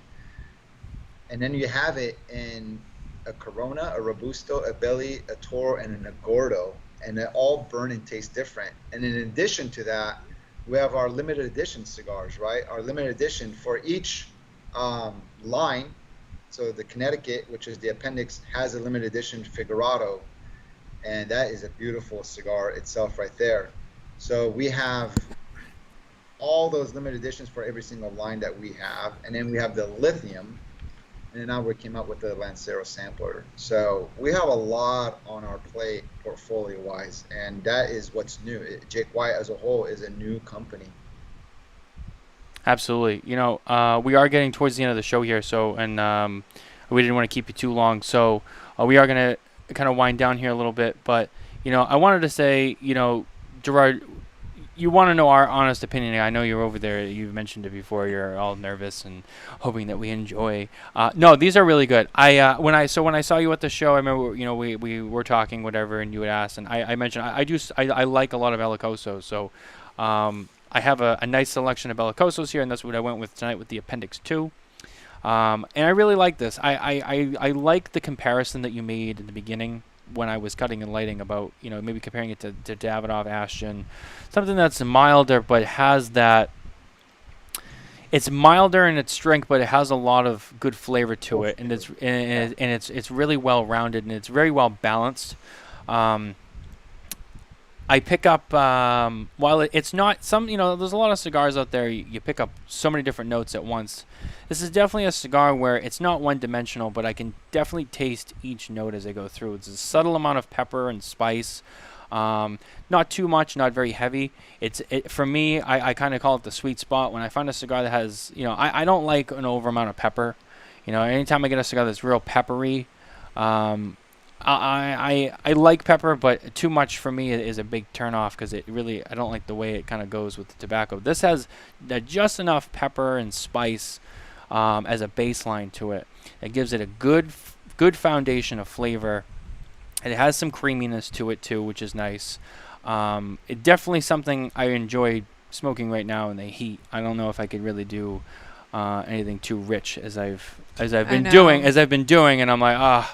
And then you have it in a Corona, a Robusto, a Belly, a Toro, and an Agordo. And they all burn and taste different. And in addition to that, we have our limited edition cigars, right? Our limited edition for each line. So the Connecticut, which is the appendix, has a limited edition Figurado, and that is a beautiful cigar itself right there. So we have all those limited editions for every single line that we have, and then we have the Lithium, and then now we came up with the Lancero Sampler. So we have a lot on our plate portfolio-wise, and that is what's new. Jake Wyatt as a whole is a new company. Absolutely. We are getting towards the end of the show here, and we didn't want to keep you too long. So we are going to kind of wind down here a little bit. But, I wanted to say, Gerard, you want to know our honest opinion. I know you're over there. You've mentioned it before. You're all nervous and hoping that we enjoy. No, these are really good. When I saw you at the show, I remember, we were talking, whatever, and you had asked. And I mentioned I like a lot of Belicosos. So I have a nice selection of Belicosos here, and that's what I went with tonight with the Appendix 2. And I really like this. I like the comparison that you made in the beginning when I was cutting and lighting about, maybe comparing it to Davidoff Ashton. Something that's milder, but has that... It's milder in its strength, but it has a lot of good flavor to it, and it's really well rounded, and it's very well balanced. I pick up, while it's not some, there's a lot of cigars out there, you pick up so many different notes at once. This is definitely a cigar where it's not one-dimensional, but I can definitely taste each note as I go through. It's a subtle amount of pepper and spice. Not too much, not very heavy. For me, I kind of call it the sweet spot. When I find a cigar that has, I don't like an over amount of pepper. Anytime I get a cigar that's real peppery, I like pepper, but too much for me is a big turnoff because I don't like the way it kind of goes with the tobacco. This has just enough pepper and spice as a baseline to it. It gives it a good foundation of flavor. It has some creaminess to it too, which is nice. It definitely something I enjoy smoking right now in the heat. I don't know if I could really do anything too rich as I've been doing, and I'm like,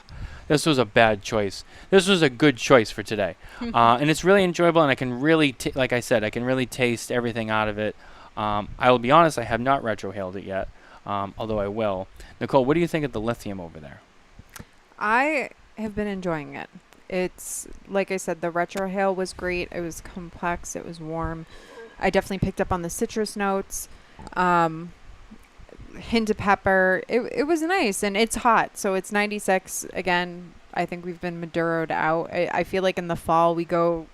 this was a bad choice. This was a good choice for today. And it's really enjoyable, and I can really, like I said, I can really taste everything out of it. I will be honest, I have not retrohaled it yet, although I will. Nicole, what do you think of the lithium over there? I have been enjoying it. It's like I said, the retrohale was great. It was complex. It was warm. I definitely picked up on the citrus notes. Hint of pepper. It was nice, and it's hot, so it's 96 again. I think we've been Maduro'd out. I feel like in the fall we go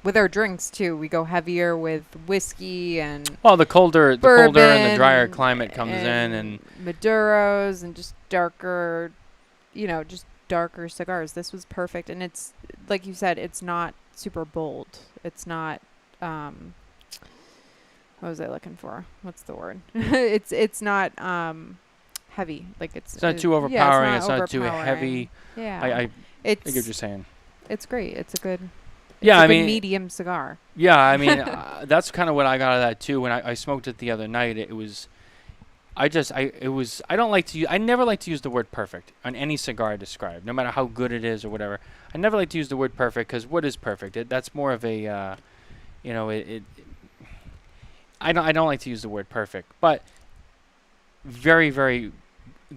with our drinks too. We go heavier with whiskey and Well, the colder and the bourbon drier climate comes in, and Maduros and just darker, just darker cigars. This was perfect, and it's like you said, it's not super bold. It's not. What was I looking for? What's the word? it's not heavy. Like it's not too overpowering. It's not too heavy. Yeah, I get what you're saying. It's great. It's a good. Yeah, I mean, medium cigar. Yeah, I mean, that's kind of what I got out of that too. When I smoked it the other night, it was. I don't like to use. I never like to use the word perfect on any cigar I describe, no matter how good it is or whatever. I never like to use the word perfect because what is perfect? That's more of a, I don't like to use the word perfect, but very, very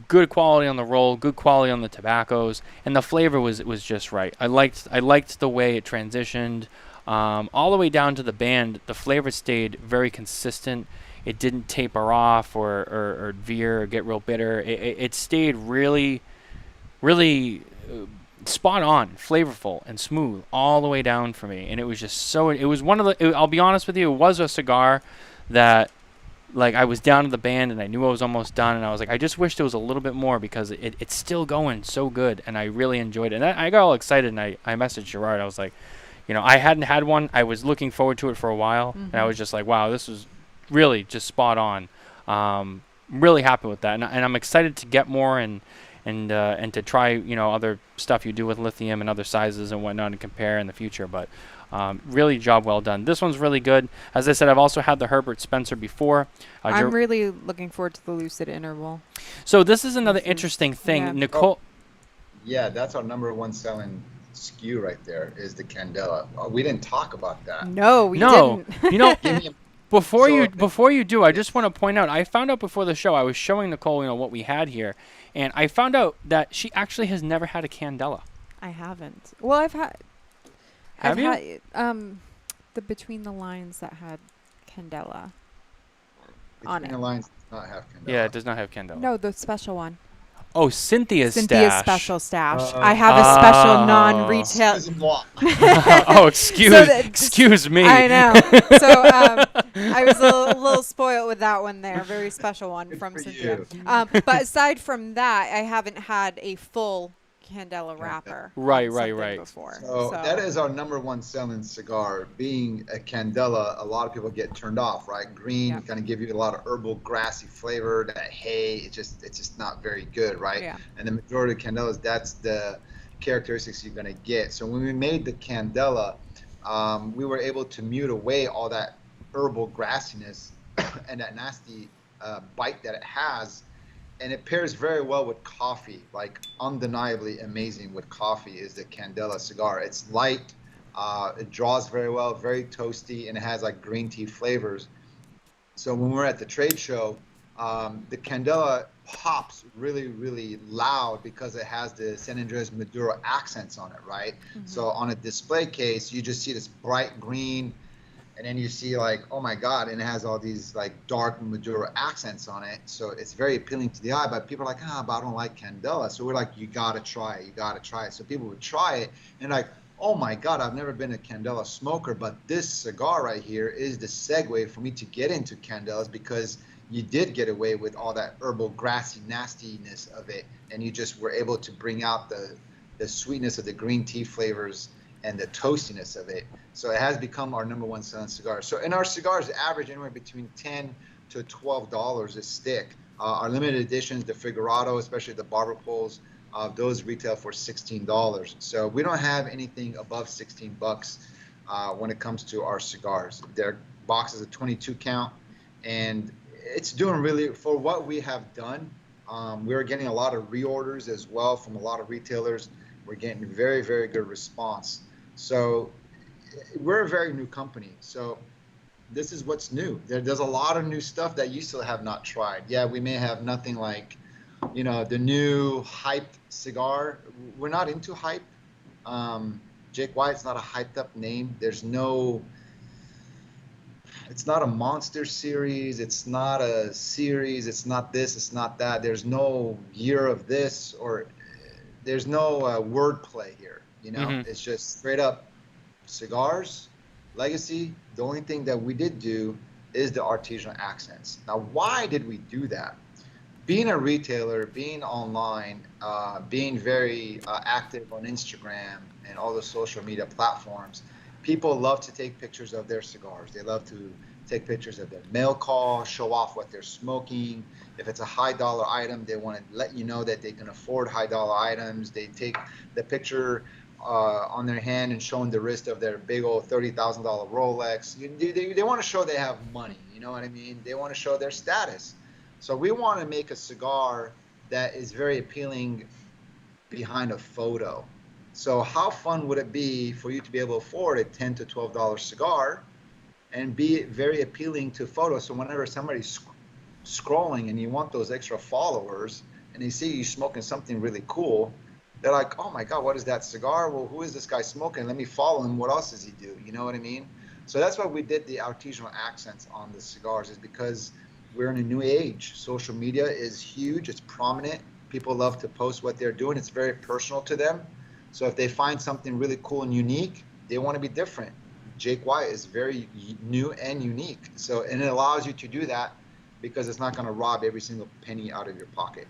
good quality on the roll, good quality on the tobaccos, and the flavor was just right. I liked the way it transitioned, all the way down to the band. The flavor stayed very consistent. It didn't taper off or veer or get real bitter. It stayed really, really spot on, flavorful and smooth all the way down for me. And it was just so. It was one of the. I'll be honest with you, it was a cigar that, like, I was down to the band and I knew I was almost done, and I was like, I just wish there was a little bit more because it's still going so good, and I really enjoyed it. And I got all excited, and I messaged Gerard. I was like, I hadn't had one. I was looking forward to it for a while, and I was just like, wow, this was really just spot on. Really happy with that, and I'm excited to get more and to try other stuff you do with lithium and other sizes and whatnot and compare in the future. But really, job well done. This one's really good. As I said, I've also had the Herbert Spencer before. I'm really looking forward to the Lucid Interval. So this is another interesting thing, yeah. Nicole. Yeah, that's our #1 selling SKU right there. Is the Candela. We didn't talk about that. No, we didn't. Before you do, I just want to point out, I found out before the show, I was showing Nicole, what we had here, and I found out that she actually has never had a Candela. I haven't. Well, I've had. Have you? The Between the Lines that had Candela on it. Between the Lines does not have Candela. Yeah, it does not have Candela. No, the special one. Oh, Cynthia's special stash. I have a special non-retail. Oh, excuse me. I know. So I was a little spoiled with that one there. Very special one from Cynthia. But aside from that, I haven't had a full Candela wrapper. Right. Before. So that is our #1 selling cigar. Being a Candela, a lot of people get turned off, right? Green kind of give you a lot of herbal, grassy flavor. That hay, it's just not very good, right? Yeah. And the majority of Candelas, that's the characteristics you're gonna get. So when we made the Candela, we were able to mute away all that herbal grassiness and that nasty bite that it has. And it pairs very well with coffee, like undeniably amazing with coffee is the Candela cigar. It's light, it draws very well, very toasty, and it has like green tea flavors. So when we're at the trade show, the Candela pops really, really loud because it has the San Andrés Maduro accents on it, right? Mm-hmm. So on a display case, you just see this bright green, and then you see like, oh my God, and it has all these like dark Maduro accents on it. So it's very appealing to the eye, but people are like, but I don't like Candela. So we're like, you gotta try it. So people would try it and like, oh my God, I've never been a Candela smoker, but this cigar right here is the segue for me to get into Candelas because you did get away with all that herbal, grassy nastiness of it, and you just were able to bring out the sweetness of the green tea flavors and the toastiness of it. So it has become our #1 selling cigar. So in our cigars average anywhere between $10 to $12 a stick. Our limited editions, the Figurado, especially the barber poles, those retail for $16. So we don't have anything above $16 when it comes to our cigars. They're boxes of 22 count, and it's doing really, for what we have done, We're getting a lot of reorders as well from a lot of retailers. We're getting very, very good response. So we're a very new company. So this is what's new. There's a lot of new stuff that you still have not tried. Yeah, we may have nothing like, the new hyped cigar. We're not into hype. Jake Wyatt's not a hyped up name. It's not a monster series. It's not a series. It's not this. It's not that. There's no year of this, or there's no wordplay here. It's just straight up cigars, legacy. The only thing that we did do is the artisanal accents. Now, why did we do that? Being a retailer, being online, being very active on Instagram and all the social media platforms, people love to take pictures of their cigars. They love to take pictures of their mail call, show off what they're smoking. If it's a high dollar item, they want to let you know that they can afford high dollar items. They take the picture on their hand and showing the wrist of their big old $30,000 Rolex. They want to show they have money. You know what I mean? They want to show their status. So we want to make a cigar that is very appealing behind a photo. So how fun would it be for you to be able to afford a $10 to $12 cigar and be very appealing to photos? So whenever somebody's scrolling and you want those extra followers and they see you smoking something really cool, they're like, oh my God, what is that cigar? Well, who is this guy smoking? Let me follow him. What else does he do? You know what I mean? So that's why we did the artisanal accents on the cigars, is because we're in a new age. Social media is huge. It's prominent. People love to post what they're doing. It's very personal to them. So if they find something really cool and unique, they want to be different. Jake Wyatt is very new and unique. And it allows you to do that because it's not going to rob every single penny out of your pocket.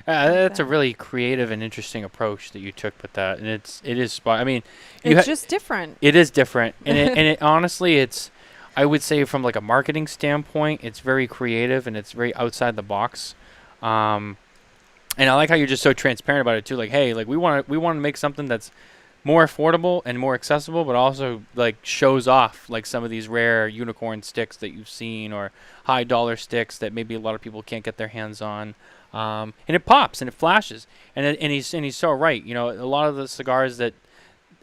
That's a really creative and interesting approach that you took with that, and it is. I mean, it's just different. It is different, and it honestly, it's. I would say from like a marketing standpoint, it's very creative and it's very outside the box. And I like how you're just so transparent about it too. Like, hey, like we want to make something that's more affordable and more accessible, but also like shows off like some of these rare unicorn sticks that you've seen, or high dollar sticks that maybe a lot of people can't get their hands on. And it pops and it flashes, and he's so right. A lot of the cigars that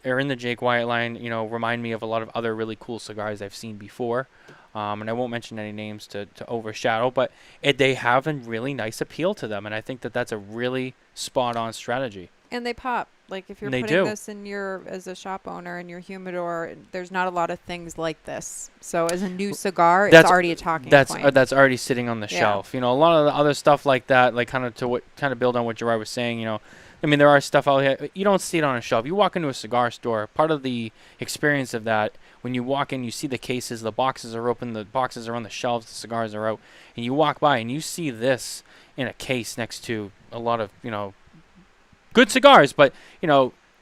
are in the Jake Wyatt line, remind me of a lot of other really cool cigars I've seen before. And I won't mention any names to overshadow, but they have a really nice appeal to them, and I think that that's a really spot-on strategy. And they pop. Like if you're putting this in as a shop owner in your humidor, there's not a lot of things like this. So as a new cigar, it's already a talking point. That's already sitting on the shelf. A lot of the other stuff like that, like kind of build on what Gerard was saying. I mean, there are stuff out here. You don't see it on a shelf. You walk into a cigar store. Part of the experience of that, when you walk in, you see the cases, the boxes are open, the boxes are on the shelves, the cigars are out, and you walk by and you see this in a case next to a lot of good cigars, but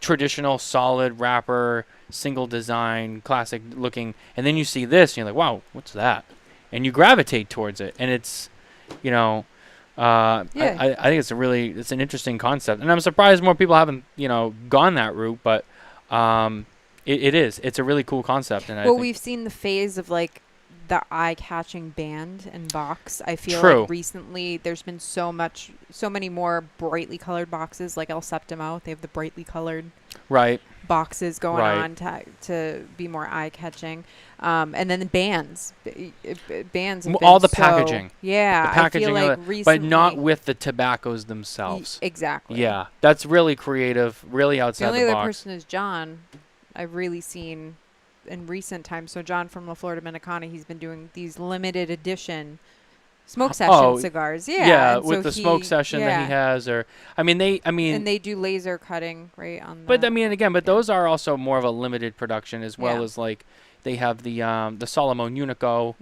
traditional solid wrapper, single design, classic looking, and then you see this and you're like, wow, what's that? And you gravitate towards it, and it's I think it's an interesting concept, and I'm surprised more people haven't gone that route, but it's a really cool concept. And we've seen the phase of like the eye-catching band and box. I feel like recently there's been so many more brightly colored boxes, like El Septimo. They have the brightly colored boxes going on to be more eye-catching. And then the bands have all the packaging. Yeah, the packaging, I feel like recently, but not with the tobaccos themselves. Exactly. Yeah, that's really creative, really outside the box. The only other person is John. I've really seen in recent times. So John from La Flor Dominicana, he's been doing these limited edition smoke session cigars. Yeah, with the smoke session that he has, and they do laser cutting on. But those are also more of a limited production, as well as like they have the Solomon Unico,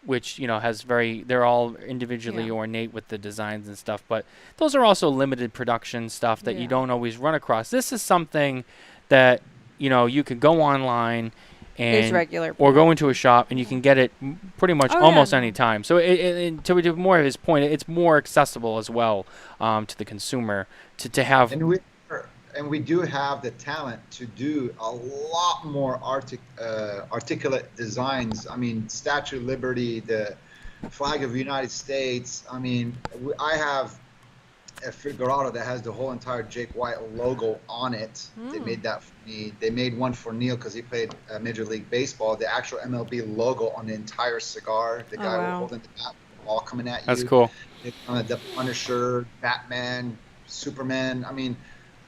which has they're all individually ornate with the designs and stuff. But those are also limited production stuff that you don't always run across. This is something that you could go online or go into a shop and you can get it pretty much almost any time. So to more of his point, it's more accessible as well to the consumer to have. And we do have the talent to do a lot more articulate designs. I mean, Statue of Liberty, the flag of the United States. I mean, I have a Figurado that has the whole entire Jake Wyatt logo on it. They Mm. made that for me. They made one for Neil because he played Major League Baseball. The actual MLB logo on the entire cigar. The Oh guy wow. holding the bat, all coming at That's you. cool. The Punisher, Batman, Superman. I mean,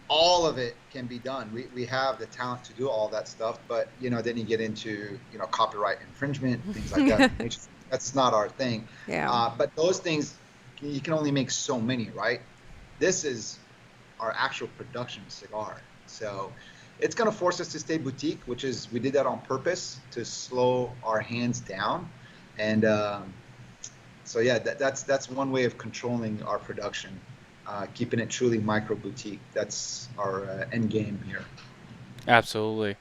all of it can be done. We have the talent to do all that stuff, but then you get into copyright infringement, things like that. That's not our thing. Yeah. But those things, you can only make so many, right? This is our actual production cigar, so it's going to force us to stay boutique, which is we did that on purpose to slow our hands down, and so yeah, that's one way of controlling our production. Keeping it truly micro boutique. That's our end game here. Absolutely.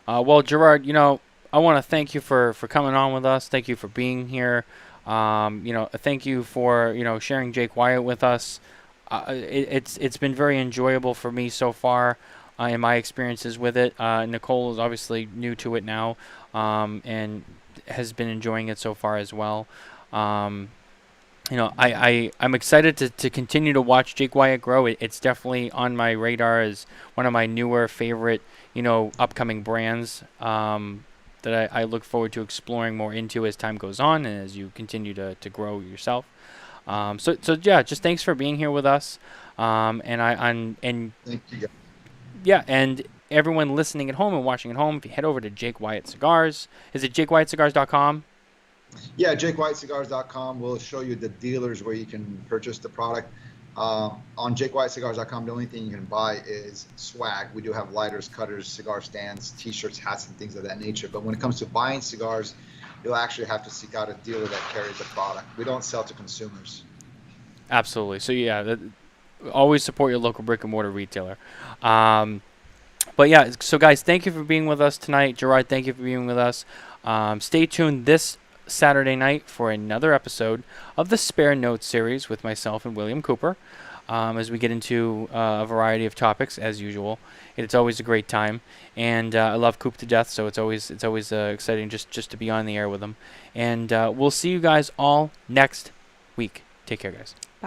Well, Gerard, I want to thank you for coming on with us. Thank you for being here. Thank you for sharing Jake Wyatt with us. It's been very enjoyable for me so far in my experiences with it. Nicole is obviously new to it now, and has been enjoying it so far as well. Um, I'm excited to continue to watch Jake Wyatt grow. It's definitely on my radar as one of my newer favorite, upcoming brands that I look forward to exploring more into as time goes on and as you continue to grow yourself. So yeah, just thanks for being here with us. And Thank you, guys. yeah, and everyone listening at home and watching at home, if you head over to Jake Wyatt Cigars, is it JakeWyattCigars.com? Yeah, JakeWyattCigars.com will show you the dealers where you can purchase the product. On JakeWyattCigars.com, the only thing you can buy is swag. We do have lighters, cutters, cigar stands, T-shirts, hats, and things of that nature. But when it comes to buying cigars, you'll actually have to seek out a dealer that carries the product. We don't sell to consumers. Absolutely. So yeah, always support your local brick and mortar retailer. But yeah, so guys, thank you for being with us tonight. Gerard, thank you for being with us. Stay tuned this Saturday night for another episode of the Spare Notes series with myself and William Cooper, as we get into a variety of topics as usual. It's always a great time, and I love Coop to death, so it's always exciting just to be on the air with him. And we'll see you guys all next week. Take care, guys.